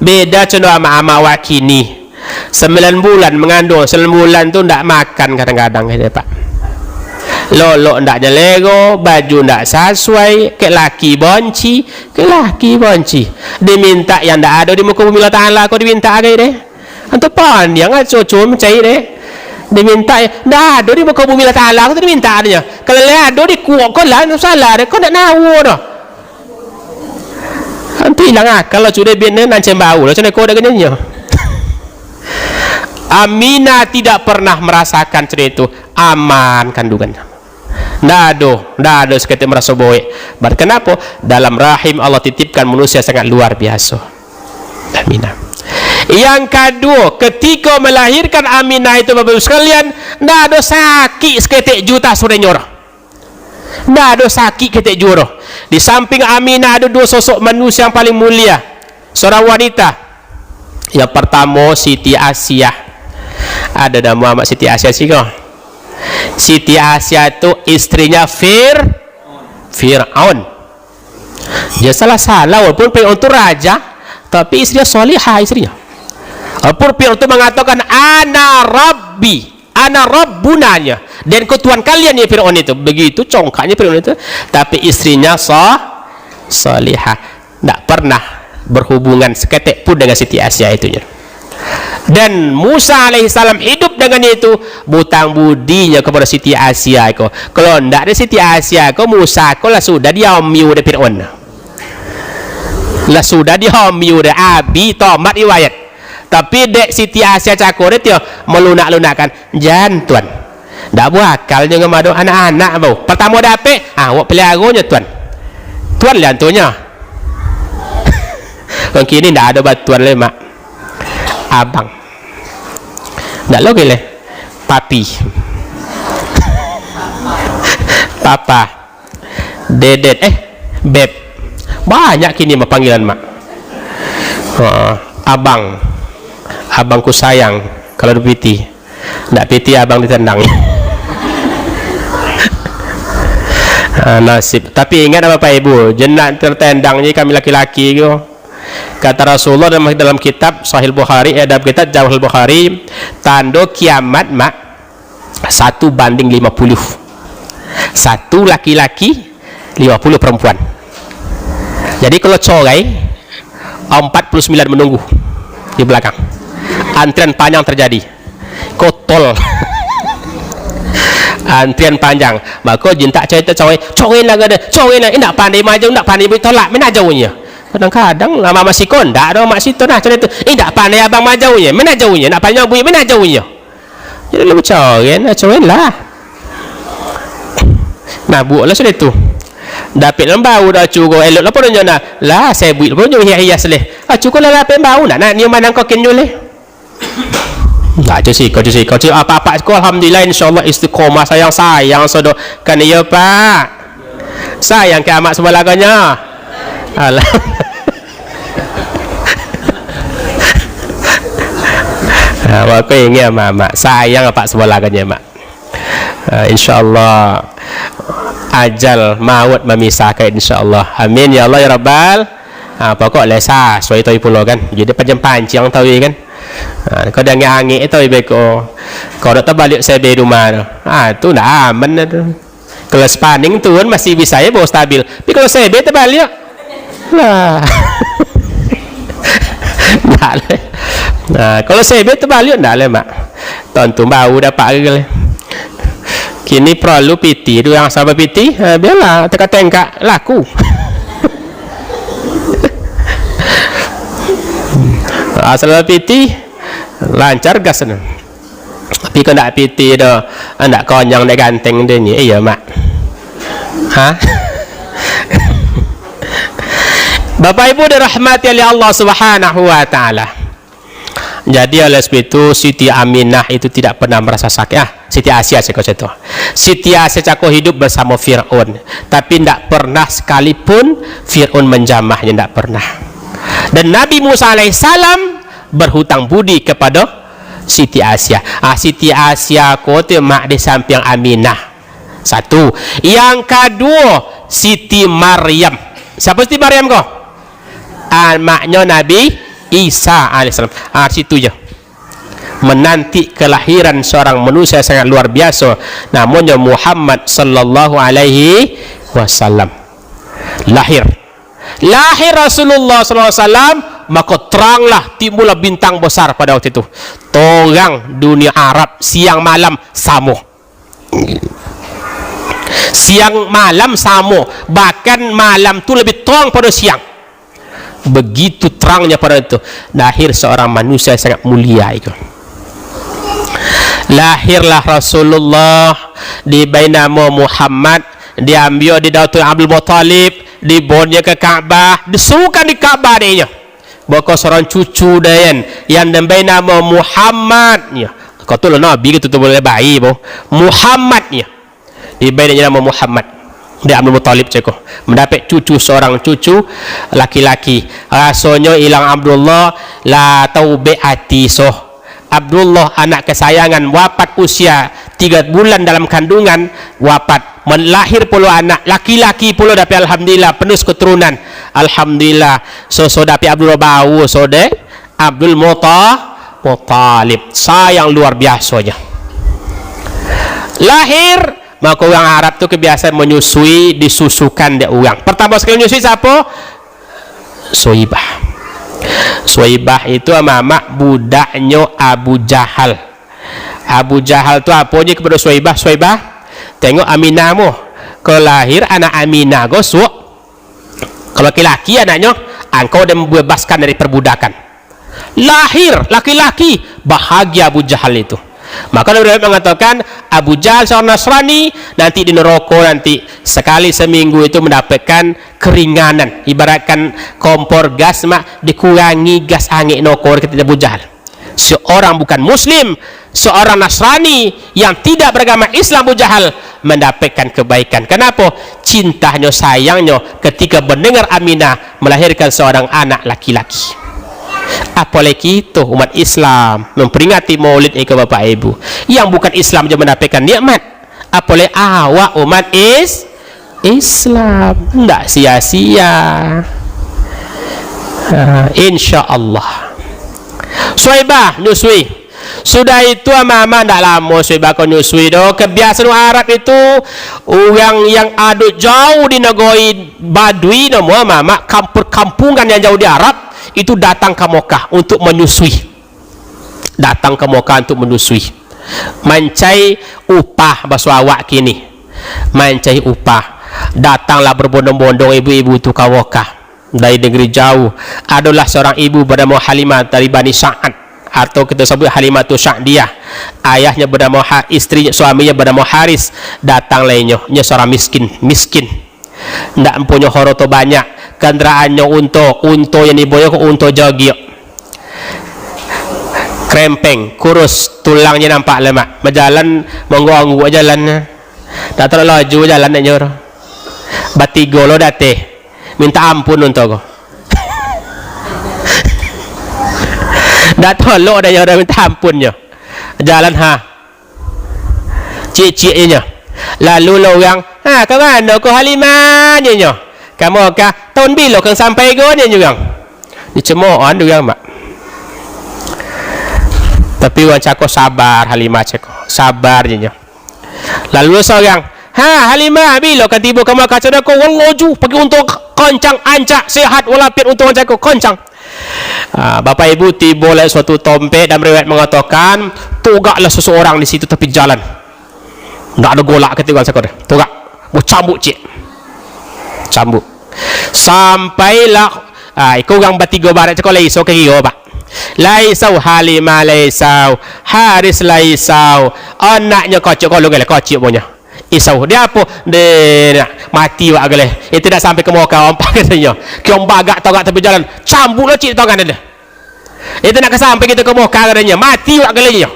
Beda contoh ama-ama wakini. 9 bulan mengandung, 9 bulan tu tidak makan kadang-kadang Pak. Lolok ndak jelego, baju ndak sesuai, ke laki bonci, diminta yang ndak ada di muka bumi Allah Ta'ala kau diminta lagi deh. Antu pan yang cucu mencari deh. Diminta ndak ada di muka bumi Allah Ta'ala kau diminta adanya. Kalau ada di kuok kau lah salah deh, kau ndak nahu dah. Antu hilang kalau sudah bina nancem bau, lah cina kau dah kenyanya. Aminah tidak pernah merasakan cerita itu, aman kandungannya. Ndak ada seketik merasa boy. Kenapa? Dalam rahim Allah titipkan manusia sangat luar biasa. Aminah. Yang kedua, ketika melahirkan Aminah itu Bapak Ibu sekalian, ndak ada sakit seketik juta sore nyorah. Ndak ada sakit ketik jurah. Di samping Aminah ada 2 sosok manusia yang paling mulia. Seorang wanita. Yang pertama Siti Asyah. Ada nama Muhammad Siti Asyah sih kau. Siti Asyah itu istrinya Fir'aun. Dia salah walaupun Fir'aun itu raja, tapi istrinya solihah istrinya. Walaupun Fir'aun itu mengatakan ana rabbunanya, dan kau Tuhan kalian ya Fir'aun itu. Begitu congkaknya Fir'aun itu, tapi istrinya solihah. Tak pernah berhubungan seketik pun dengan Siti Asia itunya. Dan Musa alaihissalam hidup dengan itu butang budinya kepada Siti Asia ko. Kalau ndak ada Siti Asia ko, Musa ko lah sudah dia miu de Fir'aun, lah sudah dia miu de abi tomat riwayat. Tapi dek Siti Asia cakor itu melunak-lunakkan jan tuan ndak buat akalnya ngemado anak-anak bau pertama dapet awak peliharanya tuan liantunya. Kalau kini ndak ada batuan le mak abang ndak lo gile papi papa dedet beb banyak kini mah panggilan mak. Abangku sayang kalau ada piti ndak piti abang ditendang. Nasib. Tapi ingat Bapak Ibu, jenak tertendangnya kami laki-laki gitu. Kata Rasulullah dalam kitab Sahih Bukhari, adab kitab Jawahirul Bukhari, tanda kiamat mak 1:50. Satu laki-laki 50 perempuan. Jadi kalau corai 49 menunggu di belakang. Antrian panjang terjadi. Kotol. Antrian panjang. Maka jintak cerita corai lah ada. Corai lah ndak pandai maju, ndak pandai bertolak, mana jauhnya. Kadang-kadang lama masih kondak ada mak situ nah cerita ndak pandai abang majaunya, mana jauhnya, nak panjang bunyi mana jauhnya. Jadi lu corai lah. Nah buatlah sudah tu. Dapat lembau dah cugo elok lah pun nak lah saya buat pun hias leh. Cugo lah dapat bau nak ni mana kau kenyo leh. Tak cuci apa-apa kau alhamdulillah insyaallah istiqomah sayang sodo kan ya pak. Sayang ke amat sebelaganya. Alah. Apa ingat mak sayang apa sebelaganya mak. InsyaAllah ajal maut memisahkan insyaAllah. Amin ya Allah ya Rabbal. Pokok lesa suai tahu pulau kan. Jadi panjang tahu kan. Kau dah ngangit tahu beko. Kau dah terbalik saya di rumah. Tu dah aman tu. Kalau spanning tu kan masih bisa ya bawa stabil. Tapi kalau saya terbalik lah. Nah, kalau saya terbalik dah lah mak. Tonton bau dapat ke. Kini perlu piti tu yang sahabat piti biarlah tengkak laku. Asal piti lancar gas ni. Tapi kalau nak piti dah nak konyang nak ganteng dia ni iya mak. Bapak Ibu dirahmati oleh Allah Subhanahu wa taala. Jadi oleh sebab itu Siti Aminah itu tidak pernah merasa sakit. Siti Asia cakap itu. Siti Asia cakap hidup bersama Fir'aun, tapi tidak pernah sekalipun Fir'aun menjamahnya, tidak pernah. Dan Nabi Musa alaihissalam berhutang budi kepada Siti Asia. Siti Asia kota mak di samping Aminah. Satu. Yang kedua Siti Maryam. Siapa Siti Maryam kau? Maknya Nabi Isa alaihissalam. Situ je menanti kelahiran seorang manusia sangat luar biasa namanya Muhammad sallallahu alaihi wasallam. Lahir Rasulullah sallallahu alaihi wasallam, maka teranglah timbullah bintang besar pada waktu itu. Torang dunia Arab siang malam sama. Siang malam sama, bahkan malam tu lebih terang pada siang. Begitu terangnya pada itu. Lahir seorang manusia sangat mulia itu. Lahirlah Rasulullah di bainama Muhammad, diambil di Dautul Abdul Muttalib, dibawa ke Kaabah, disuruhkan di Kaabah dia. Bawa seorang cucu dia yang bainama Muhammad. Kau tu lah Nabi gitu tu boleh bayi boh. Muhammadnya di bainama nama Muhammad. Dia Abdul Muttalib cakap mendapat cucu seorang cucu laki-laki. Rasanya hilang Abdullah la taubiati soh. Abdullah anak kesayangan wafat usia 3 bulan dalam kandungan, wafat. Melahir pula anak laki-laki pula dapat alhamdulillah penuh keturunan. Alhamdulillah. So dapat Abdullah bau sode Abdul Muttalib. Sayang luar biasanya. Lahir, maka orang Arab tu kebiasaan menyusui, disusukan dia orang. Pertama sekali menyusui siapa? Soibah. Suwaibah itu mama budaknya Abu Jahal. Abu Jahal tu apa je kepada Suwaibah? Suwaibah, tengok Aminah mu, kalau lahir anak Aminah go suak, kalau laki-laki anaknya engkau dah membebaskan dari perbudakan. Lahir laki-laki, bahagia Abu Jahal itu. Maka Nabi mengatakan Abu Jahal seorang Nasrani nanti di neraka, nanti sekali seminggu itu mendapatkan keringanan, ibaratkan kompor gas mak dikurangi gas angin neraka ketika Abu Jahal. Seorang bukan muslim, seorang Nasrani yang tidak beragama Islam, Abu Jahal mendapatkan kebaikan. Kenapa? Cintanya, sayangnya ketika mendengar Aminah melahirkan seorang anak laki-laki. Apalagi itu umat Islam memperingati maulid ke bapak ibu yang bukan Islam je mendapatkan nikmat, apalagi awak umat Islam tidak sia-sia. InsyaAllah Suwaibah nyusui. Sudah itu mama tidak lama Suwaibah kau nyusui doh. Kebiasaan Arab itu orang yang ada jauh di negeri Badui nama mama, kampungan yang jauh di Arab itu datang ke Mekah untuk menyusui. Datang ke Mekah untuk menyusui. Mencai upah bahasa awak kini. Mencai upah. Datanglah berbondong-bondong ibu-ibu itu ke Mekah dari negeri jauh. Adalah seorang ibu bernama Halimah dari Bani Sa'ad, atau kita sebut Halimah tu Sa'diyah. Ayahnya bernama istrinya, suaminya bernama Haris. Datang lainnya, seorang miskin. Tidak mempunyai harta banyak. Kenderaannya unta yang dibawa ke unta jagir, krempeng, kurus, tulangnya nampak lemak, berjalan mengganggu jalannya, tak terlalu laju jalan nak nyor. Batigo lo dateh minta ampun untuk kau. Dah tolok dah nyor minta ampunnya. Jalan cik-ciknya. Lalu lo orang, ke mana kau Halimah nyor? Kamu kah tahun bila kau sampai go ni juga? Dicemoohan juga mak. Tapi orang cakap sabar, Halimah cakap sabar je. Lalu seorang, Halimah bila kan tiba kamu kaca dah kau walloju pergi untuk koncang ancak sehat walafiat untuk orang cakap koncang. Bapak ibu tiba oleh suatu tompek dan riwayat mengatakan tugaklah seseorang di situ tepi jalan. Tak ada golak ketika orang cakap dah. Tugak, mau cambuk cik. Cambuk sampailah ikut orang bertiga barat cakap laisau ke rio pak, laisau Halimah, laisau Haris, laisau anaknya kocok kalau gale kocok punya isau dia apa dia mati wak gale itu dah sampai ke Mekah ompak katanya kiong bagak togak tepi jalan cambuklah cik togan dia itu nak sampai kita ke Mekah katanya mati wak gale nya.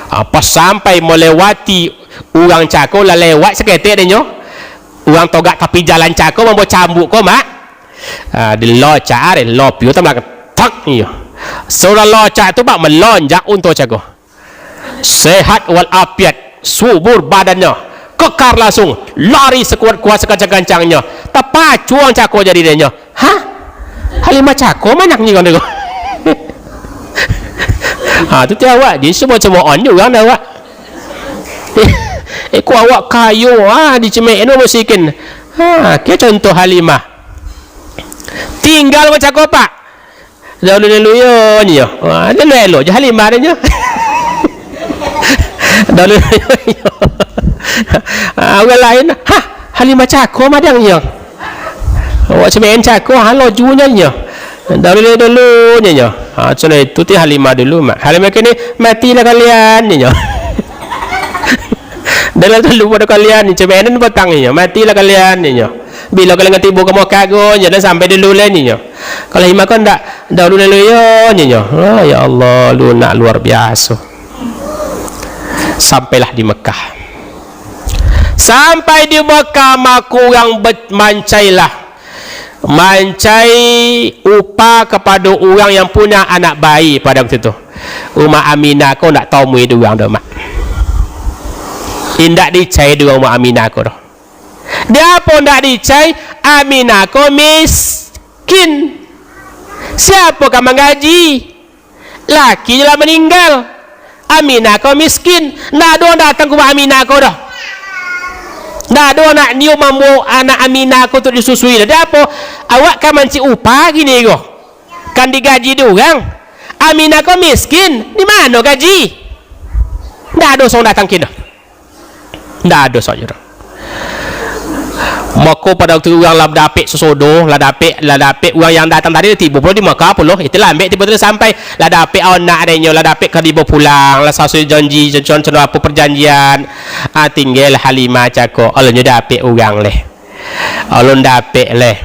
Apa sampai melewati orang cakap lah lewat seketik dia orang togak tapi jalan cakap membawa cambuk kau mak. Di locak ada lopi tu melak tak ni. Seorang locak tu bak melonjak untuk cakap. Sehat walafiat, subur badannya, kekar langsung, lari sekuat-kuat sekencang-kencangnya. Tepacu orang cakap jadi dia. Halimah cakap mana ni kau tengok. Tu tiawak dia semua on juga dah awak. Ku awak kayu dicemek no musikin. Ke contoh Halimah. Tinggal macam kau pak. Dahulu yo ni yo. Dia elok je Halimah dia. Dahulu yo. Orang lain, Halimah cakap madang yo. Awak cemek cakap lojunya yo. Dahulu nya yo. Macam itu ti Halimah dulu mak. Halimah kini matilah kalian ni yo. Dalam tu lupa kalian ni cemenan petang ni matilah kalian ni bila kalian ngetibu ke Mekah go jangan sampai dulu lah ni kalau Halimah kan tak dahulu yo ni ya Allah lunak luar biasa. Sampailah di Mekah. Sampai di Mekah maku yang mancailah mancai upah kepada orang yang punya anak bayi pada waktu itu. Umar Aminah kau tak tahu mu itu orang dah mak. Tidak dicai dengan Umar Aminah kau dah. Dia pun tak dicai Aminah kau miskin. Siapa kan menggaji? Laki je lah meninggal. Aminah kau miskin. Tak ada orang datang ke Umar Aminah kau dah. Tak ada orang nak nium anak Aminah kau tu disusui dah. Dia apa? Awak kan mancik upah gini kau. kan digaji diorang. Aminah kau miskin, di mana gaji? Nggak ada orang datang kena, nggak ada saja. Maka pada waktu orang lah dapet sesodo, lah dapet orang yang datang tadi tiba pula di Makkah pula. Itulah ambil tiba-tiba sampai lah dapet anak adanya, lah dapet kadibo pulang, lah sesuai janji contoh apa perjanjian. Tinggal Halimah cakap, alonnya dapet orang leh. Alon dapet leh.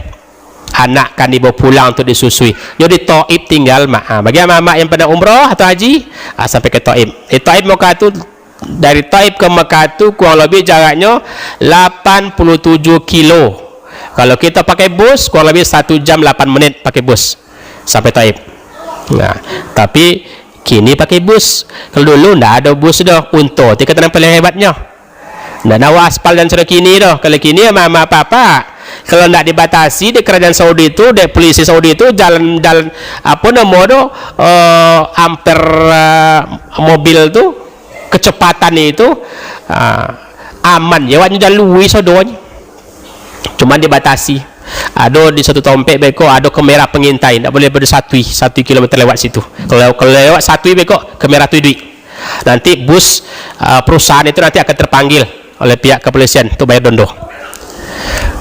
Anak kan dibawa pulang untuk disusui. Jadi Taib tinggal mak. Bagi mak yang pernah umrah atau haji, sampai ke Taib. Taib Makkah tu, dari Taib ke Makkah tu kurang lebih jaraknya 87 kilo. Kalau kita pakai bus kurang lebih 1 jam 8 menit pakai bus sampai Taib. Nah, tapi kini pakai bus. Kalau dulu ndak ada bus dah. Untuk tiket yang paling hebatnya. Ndak ada aspal dan sudah kini dah. Kalau kini mama papa kalau ndak dibatasi di kerajaan Saudi itu, di polisi Saudi itu jalan apa nama tu mobil tu kecepatan itu aman ya, waktu jalan luis sodonya cuma dibatasi. Ada di satu tompek beko ada kamera pengintai, tidak boleh ber 1 kilometer lewat situ. Kalau lewat 1 beko kamera tu duit. Nanti bus perusahaan itu nanti akan terpanggil oleh pihak kepolisian untuk bayar dondo.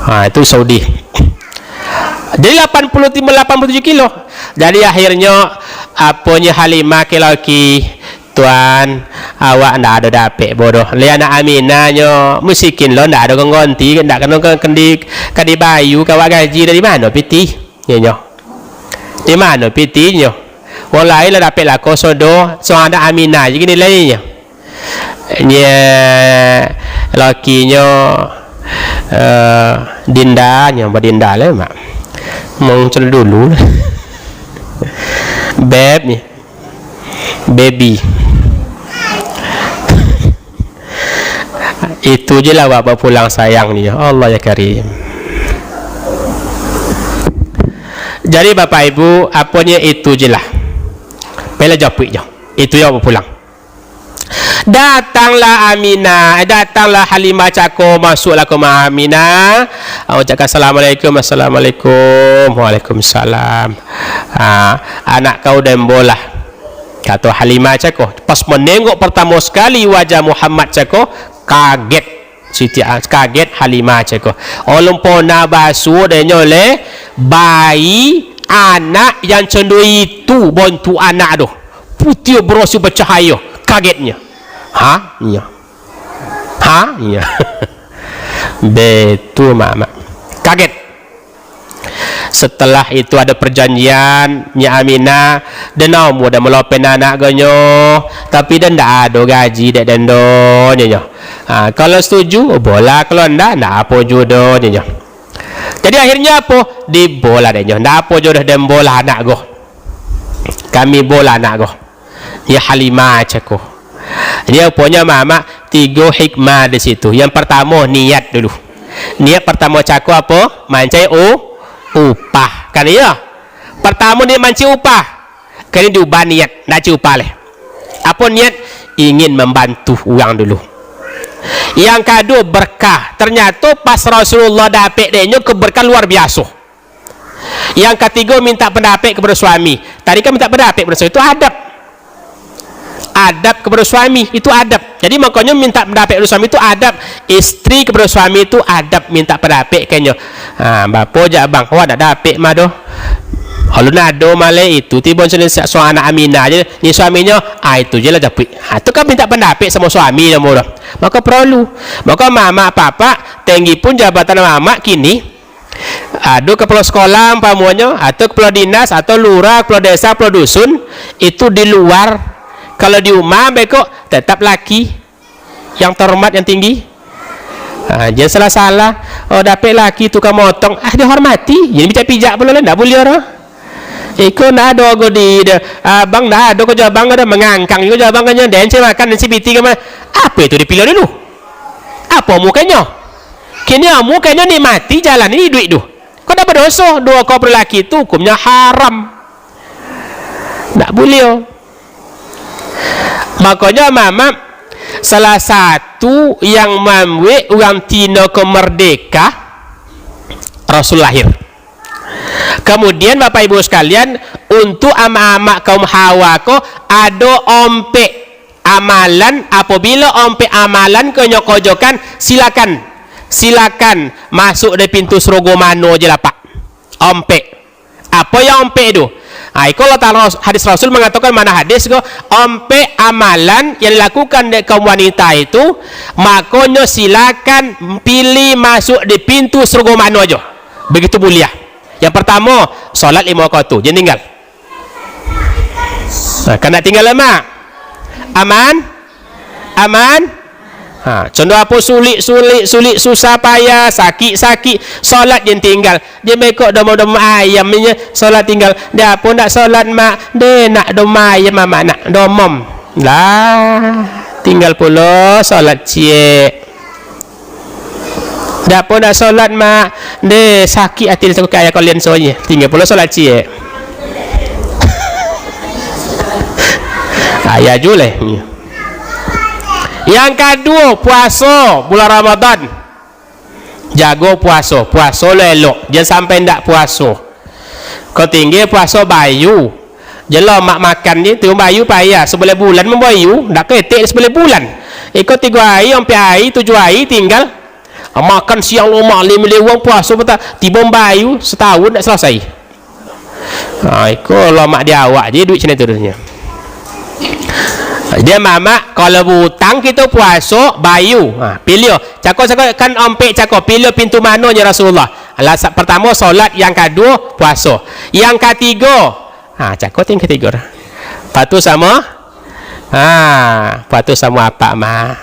Itu Saudi. Jadi 87 kilo. Jadi akhirnya apanya Halimah ke laki, tuan awak ndak ada dapet bodoh. Le anak Aminahnya miskin lo ndak ada ngonti, ndak kena kadi bayu kawak gaji dari mana piti nyo. Di mana pitinyo? Wong lain lah dapet lah kosodo, so anak Aminah je gini lainnya. Nya lakinya Dinda nya Dinda lah mak. Muncul dulu. Beb ni. Baby. Itu je lah bapak pulang sayang ni. Allah ya Karim. Jadi bapak ibu apanya itu je lah. Bela jawab je. Itu yang bapak pulang. Datanglah Aminah, datanglah Halimah cakap, masuklah ke rumah Aminah. Ucapkan assalamualaikum, assalamualaikum, waalaikumsalam. Anak kau dembolah, kata Halimah cakap. Pas menengok pertama sekali wajah Muhammad cakap, kaget Siti, kaget Halimah cakap. Orang pona basuh dan nyole bayi anak yang cendu itu bontu anak tu putih berosu bercahaya, kagetnya. Iya. Iya. Betul mama. Kaget. Setelah itu ada perjanjian Nya Aminah dan mau dah melopen anak ganyo, tapi dan ndak ada gaji dek dendo nyo. Kalau setuju bola, kalau ndak apa jodoh nyo. Jadi akhirnya apa? Di bola nyo. Ndak apa jodoh dan bola anak go. Kami bola anak go. Ya Halimah cakap. Dia punya mama 3 hikmah di situ. Yang pertama niat dulu. Niat pertama cakap apa? Mancai upah. Kan iya? Pertama dia mancai upah. Kan diubah niat, nak upah leh. Apa niat? Ingin membantu orang dulu. Yang kedua berkah. Ternyata pas Rasulullah dapat dia keberkah luar biasa. Yang ketiga minta pendapat kepada suami. Tadi kan minta pendapat kepada suami itu adab kepada suami itu adab. Jadi makanya minta pendapat kepada suami itu adab. Istri kepada suami itu adab minta pendapat kayaknya. Bapa je abang, awak dak dapat mah doh. Kalau nado malai itu tiba seorang anak Aminah je ni suaminya, itu je lah dapat. Itu kan minta pendapat sama suami nama dah. Maka perlu. Maka mama papa tinggi pun jabatan mama kini ada kepala sekolah pamuanya atau kepala dinas atau lurah, kepala desa, kepala dusun itu di luar. Kalau di rumah beko tetap laki yang terhormat yang tinggi. Jangan salah-salah. Dapat laki tukang motong, dihormati. Jadi pijak-pijak pula lah, tak boleh orang. Iko nak ada go di abang nak ada ko abang ada mengangkang iko abang kan dan makan dan CBT kan. Apa itu dipilih dulu? Apa mukanya? Kini mukanya nikmati jalan ini duit tu. Kau dah berdosa, dua kau berlaki itu hukumnya haram. Tak boleh. Makanya mama salah satu yang membuat orang Tino ke merdeka Rasul lahir. Kemudian Bapak Ibu sekalian untuk amak-amak kaum Hawa ko ada ompek amalan. Apabila ompek amalan kau nyokojokan, silakan masuk dari pintu surga mana je lah pak. Ompek apa yang ompek tu? Kalau hadis Rasul mengatakan, mana hadis ko, ompek amalan yang dilakukan oleh kaum wanita itu, makanya silakan pilih masuk di pintu surga mana aja. Begitu mulia. Yang pertama, solat 5 waktu, jangan tinggal. Kan nak tinggal lama? Aman? Contoh apa sulit, susah payah, sakit, solat jangan tinggal. Dia mekok dom ayam ni, solat tinggal. Dia pun nak solat mak, dia nak dom ayam mak nak domom. Lah, tinggal pula solat cik. Dia pun nak solat mak, dia sakit hati dia takut ayah kalian soalnya. Tinggal pula solat cik. Ayah juleh. Yang kedua, puasa bulan Ramadan. Jago puasa elok, jangan sampai ndak puasa. Kau tinggi puasa bayu. Jelah mak makan ni tu bayu payah sebelah bulan membayu, ndak ketik sebelah bulan. Ikut 3 hari, 4 hari, 7 hari tinggal. Makan siang lemak 5 lewang puasa betul. Tiba bayu setahun tak selesai. Ikut lah mak dia awak je duit macam tu dia. Dia mama kalau hutang kita puasa bayu. Pilih cakap kan ompek cakap pilih pintu mana ya Rasulullah. Alasan pertama solat, yang kedua puasa, yang ketiga cakap yang ketiga patuh sama apa mak.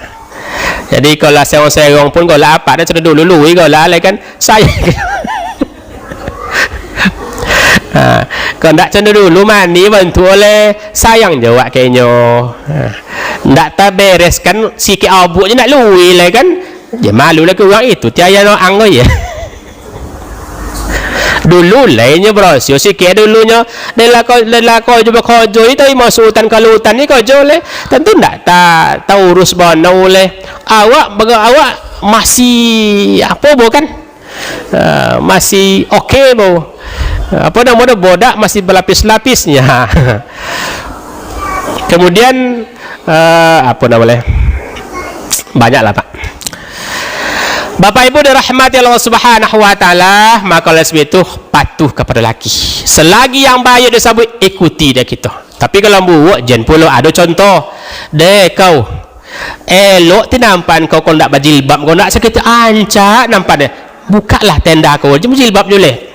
Jadi kalau serong pun kalau apa dah sudah dulu kalau kan saya kalau tak cenderung dulu mandi bantu oleh sayang jawab kayaknya. Tak terbereskan sikit abuk je nak lui lah kan. Dia malu lah ke orang itu tiaya no ang ya. Dulu lainnya berosio sikit dulunya lelako cuba kojo itu masuk hutan kalau hutan ni kojo le tentu tak tahu urus bonau le. Awak masih apa bukan masih okey bo. Apa nama bodak masih berlapis-lapisnya. Kemudian apa namanya, banyaklah pak. Bapak ibu dirahmati Allah subhanahu wa ta'ala, maka oleh sebab itu patuh kepada laki. Selagi yang baik dia sabut, ikuti dia kita. Tapi kalau buat jen pula ada contoh deh kau elok ti nampan kau nak berjilbab, kau nak sakit ancak nampan dia, bukalah tenda kau je berjilbab boleh.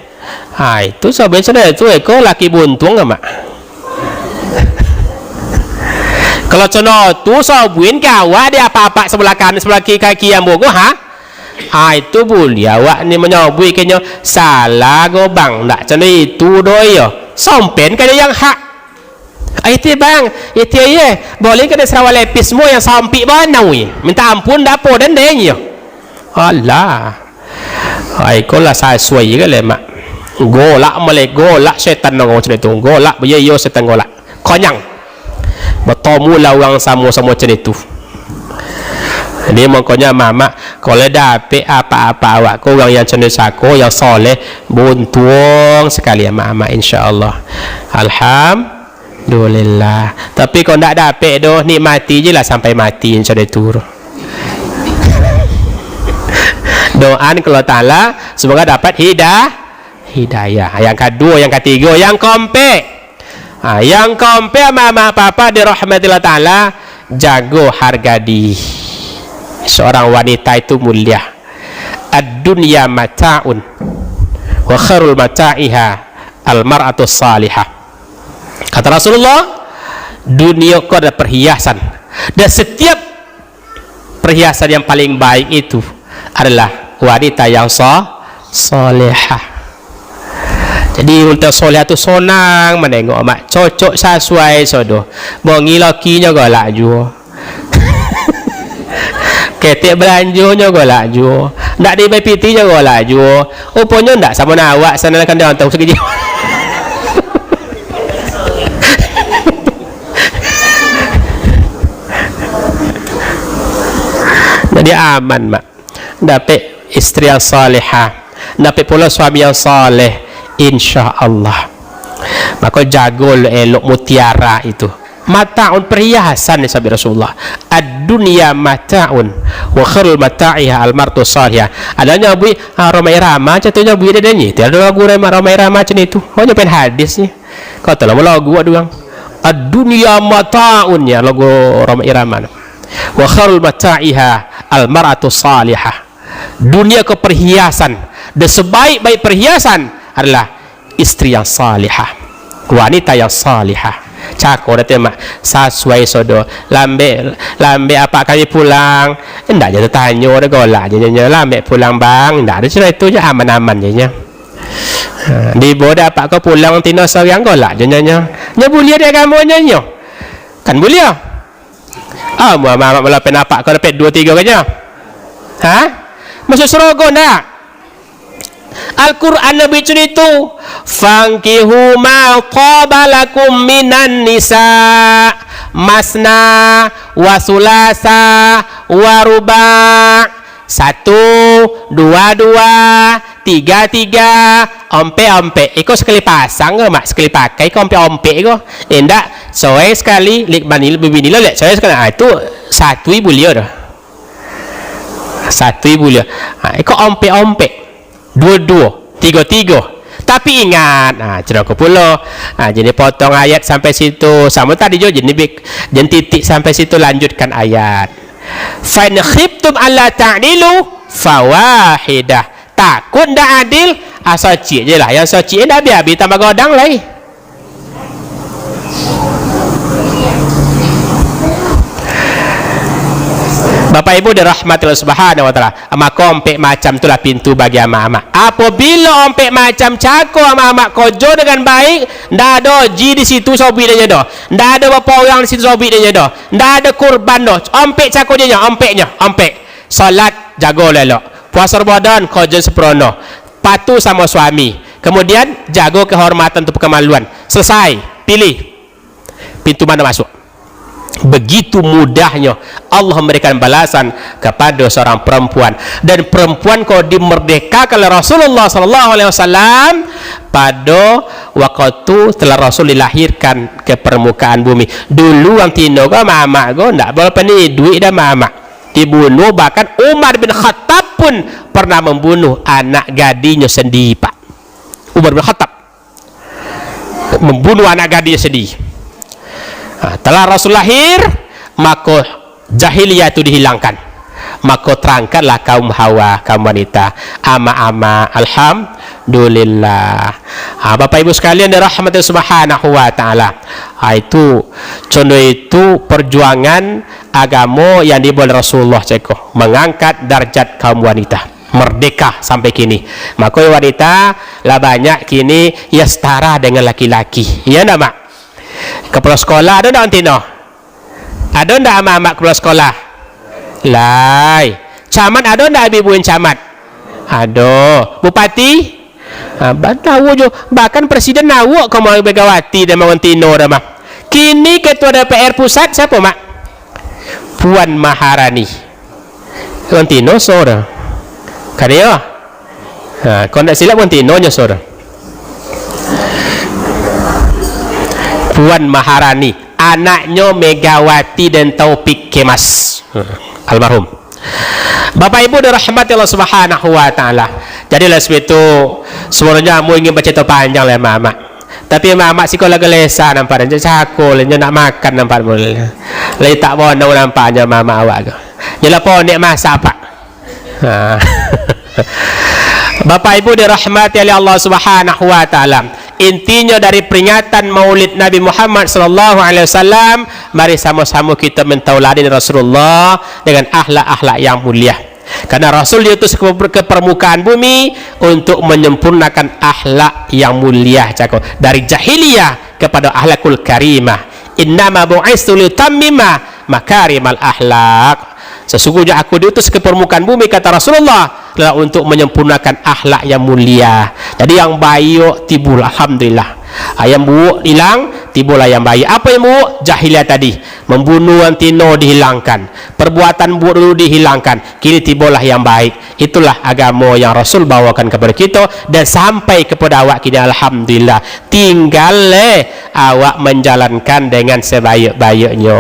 Itu sebenarnya itu kau laki buntung mak. Kalau contoh tu sabuin kawa dia apa-apa sebelah kanan sebelah kaki yang bogo itu boleh awak ni menyobui kenya salah go bang tak macam itu doi yo sompen kan yang hak itu bang itu ye boleh kena serawal lepis semua yang sampai banau minta ampun dapo dan denya Allah ikolah saya suai ke le mak golak golak setan nang macam itu golak beyo setan golak konyang bertemu lawang sama-sama macam itu. Jadi makanya mama kalau dapet apa-apa awak kau orang yang cenderung sako yang soleh buntung sekali mama insyaallah. Alhamdulillah. Tapi kalau tak dapet doh nikmati je lah sampai mati macam itu. Doakan kalau Taala semoga dapat hidayah. Yang kedua, yang ketiga, yang kompe. Yang kompe mama papa dirahmatillah Taala, jago harga diri. Seorang wanita itu mulia. Ad-dunya mata'un wa khairul mata'iha al-mar'atu salihah. Kata Rasulullah, dunia itu ada perhiasan, dan setiap perhiasan yang paling baik itu adalah wanita yang salihah. Jadi untuk soleh tu senang menengok mak cocok sesuai sodoh. Bongi lakinya golak jua. Ketik belanjonya golak jua. Ndak di BPT nya golak jua. Rupanya ndak sama nak awak sana kan dia tahu sekejap. Jadi aman mak. Dapat istri yang salihah. Dapat pula suami yang saleh. InsyaAllah. Maka jago elok mutiara itu. Mata'un perhiasan ni sabit Rasulullah. Ad-dunya mata'un wa khairul mata'iha al-mar'atu salihah. Adanya bui ramai rama contohnya bui dia ni. Tiada lagu ramai rama macam itu. Hanya pen hadis ni. Kau tahu lagu doang. Ad-dunya mata'un ya lagu ramai rama. Wa khairul mata'iha al-mar'atu salihah. Dunia ke perhiasan dan sebaik-baik perhiasan adalah istri yang salihah, wanita yang salihah. Cakor dia mak sasuai sodo lambe apa kali pulang ndak je tanya dia golak je lambe pulang bang ndak ada cerita itu je aman-aman je nya. Di boda apa kau pulang tino seorang golak je nya bulia dia kamu nya kan bulia mama malah penapak kau dapat 2-3 aja masuk serogo ndak. Al-Quran Nabi cerita fankihu ma qabalakum minan nisa masna wa sulasa wa ruba'. 1, 2, 2, 3, 3, ompe. Iko sekali pasang ke mak sekali pakai ko ompe ko. Endak soe sekali lik bani lebih nilai lek soe sekali itu 1 bulia dah. 1 bulia. Iko ompe. 2, 3. Tapi ingat, cerita pula. Jadi potong ayat sampai situ. Sama tadi jo jadi titik sampai situ lanjutkan ayat. Fa in khiftum alla ta'dilu fawahidah. Takut ndak adil, asal cik je lah. Yang so cik dah habis tambah godang lagi. Bapak Ibu dirahmati Allah Subhanahu wa taala. Maka ompek macam itulah pintu bagi amak-amak. Apabila ompek macam cako amak-amak kojo dengan baik, ndak ada ji di situ sobi dia dah. Ndak ada berapa orang di situ sobi dia dah. Ndak ada kurban dah. Ompek cako dia ompek. Salat jaga elok. Puasa Ramadan kojo seperono. Patuh sama suami. Kemudian jaga kehormatan untuk kemaluan. Selesai. Pilih pintu mana masuk. Begitu mudahnya Allah memberikan balasan kepada seorang perempuan, dan perempuan kau dimerdekakan oleh Rasulullah SAW pada waktu telah Rasul dilahirkan ke permukaan bumi. Dulu orang tino kau mamak kau ndak boleh penih duit dah mamak dibunuh. Bahkan Umar bin Khattab pun pernah membunuh anak gadinya sendiri pak. Umar bin Khattab membunuh anak gadinya sendiri. Telah Rasul lahir, maka jahiliyah itu dihilangkan. Maka terangkanlah kaum Hawa, kaum wanita, ama-ama. Alhamdulillah. Bapak Ibu sekalian dirahmati Subhanahu wa taala. Itu contoh itu perjuangan agama yang dibawa Rasulullah ceko, mengangkat darjat kaum wanita. Merdeka sampai kini. Maka wanita lah banyak kini ya setara dengan laki-laki. Ya enggak, Mak? Kepala sekolah ada tak antino? Ada tak amak-amak kepala sekolah? Lai. Camat ada tak ibu-ibu camat? Ada. Bupati? Tahu je. Bahkan presiden nawak kau mau Begawati dan mau antino dah mak. Kini ketua DPR pusat siapa mak? Puan Maharani. Antino sora. Karya. Kau nak silap antino nya sora. Puan Maharani, anaknya Megawati dan Taufik Kemas almarhum. Bapak Ibu dirahmati Allah Subhanahu wa taala. Jadilah sebab itu sebenarnya mu ingin bercerita panjang lah mak. Tapi mak sih kalau gelesa nampak dan cakol nya nak makan nampak boleh. Lai tak mau nampaknya mama awak ke. Jelah pon nek masak pak. Bapak Ibu dirahmati oleh Allah Subhanahu wa taala. Intinya dari peringatan Maulid Nabi Muhammad sallallahu alaihi wasallam, mari sama-sama kita mentauladani Rasulullah dengan akhlak-akhlak yang mulia. Karena Rasul diutus ke permukaan bumi untuk menyempurnakan akhlak yang mulia cakap. Dari jahiliyah kepada akhlakul karimah. Innama bu'istu litammima makarimal akhlak. Sesungguhnya aku diutus ke permukaan bumi kata Rasulullah adalah untuk menyempurnakan akhlak yang mulia. Jadi yang baik tibul alhamdulillah. Ayam buruk hilang, timbul ayam baik. Apa yang buruk? Jahiliah tadi, membunuh antino dihilangkan, perbuatan buruk dulu dihilangkan, kini timbullah yang baik. Itulah agama yang Rasul bawakan kepada kita dan sampai kepada awak kini, alhamdulillah. Tinggal awak menjalankan dengan sebaik-baiknya.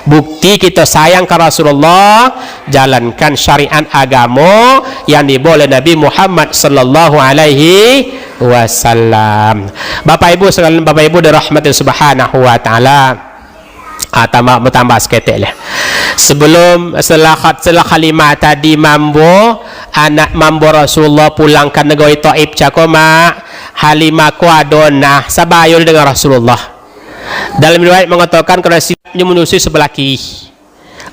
Bukti kita sayang ke Rasulullah, jalankan syariat agama yang dibawa oleh Nabi Muhammad sallallahu alaihi wasallam. Bapak Ibu sekalian, Bapak Ibu dirahmati subhanahu wa taala. Tambah seketik lah. Setelah kalimat tadi anak mambo Rasulullah pulang ke negeri Taif cakoma Halimah ko adonah sabayul dengan Rasulullah. Dalam riwayat mengatakan kerana siapnya menyusui sebelah kiri,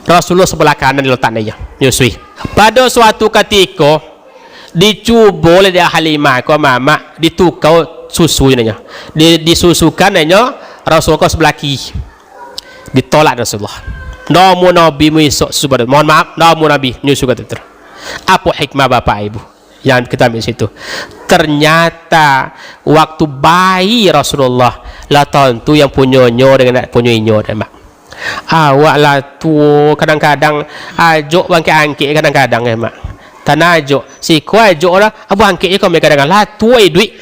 Rasulullah sebelah kanan diletaknya menyusui. Pada suatu ketika dicuba oleh dia Halimah ko mama ditukau susunya, disusukan Rasulullah sebelah kiri, ditolak Rasulullah. Namun Nabi mesok susu, mohon maaf, namun Nabi menyusu kata betul. Apa hikmah Bapak Ibu yang kita ambil situ? Ternyata waktu bayi Rasulullah lah tentu yang punyanya dengan nak punyanya dan mak. Awak lah tu kadang-kadang ajuk bangkit angkit kadang-kadang mak. Tanah ajuk si kuai ajuk lah abu angkitnya kau kadang-kadang lah tu duit.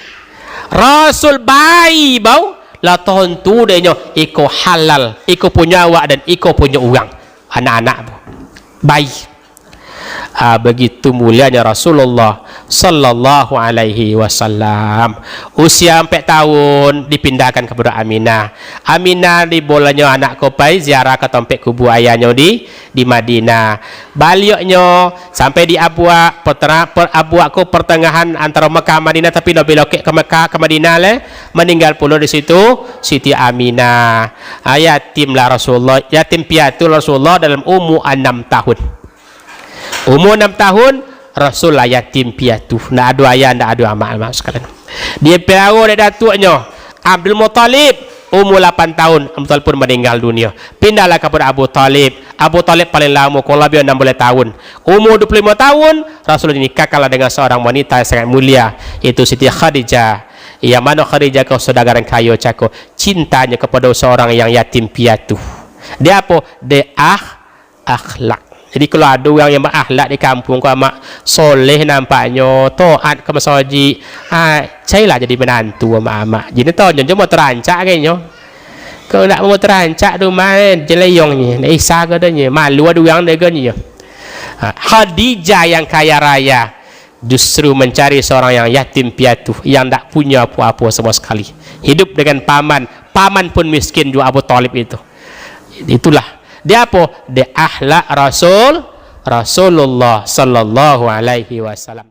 Rasul bayi bau lah tentu dia iko halal, iko punya awak dan iko punya orang anak-anak bayi. Begitu mulianya Rasulullah sallallahu alaihi wasallam. Usia 4 tahun dipindahkan kepada Aminah. Aminah dibolanya anak kopai ziarah ke tempat kubur ayahnya di Madinah. Baliknya sampai di Abwa, Abwa ko pertengahan antara Mekah Madinah, tapi lebih lokek ke Mekah ke Madinah meninggal pula di situ Siti Aminah. Yatimlah Rasulullah, yatim piatu Rasulullah dalam umur 6 tahun. Umur 6 tahun Rasul lah yatim piatu, nak ada ayah, nak ada amak sekalian. Dia pelara dari datuknya Abdul Muttalib, umur 8 tahun Abdul Muttalib pun meninggal dunia. Pindahlah kepada Abu Talib. Abu Talib paling lama, kalau lebih 16 tahun. Umur 25 tahun Rasul dinikahkanlah dengan seorang wanita yang sangat mulia, yaitu Siti Khadijah. Yang mana Khadijah kau saudagar kaya cako, cintanya kepada seorang yang yatim piatu. Dia apa? Dia akhlak. Jadi kalau ada orang yang berakhlak di kampung kau amak soleh nampaknya, taat ke masjid, cailah jadi menantu amak. Jadi tahu je mau terancak kayaknya. Kalau nak mau terancak tu main jeleyongnya, nak isah katanya, malu ada orang deganya. Khadijah yang kaya raya justru mencari seorang yang yatim piatu, yang tak punya apa-apa sama sekali. Hidup dengan paman pun miskin juga Abu Talib itu. Itulah dia apa? Dia akhlak Rasulullah sallallahu alaihi wasallam.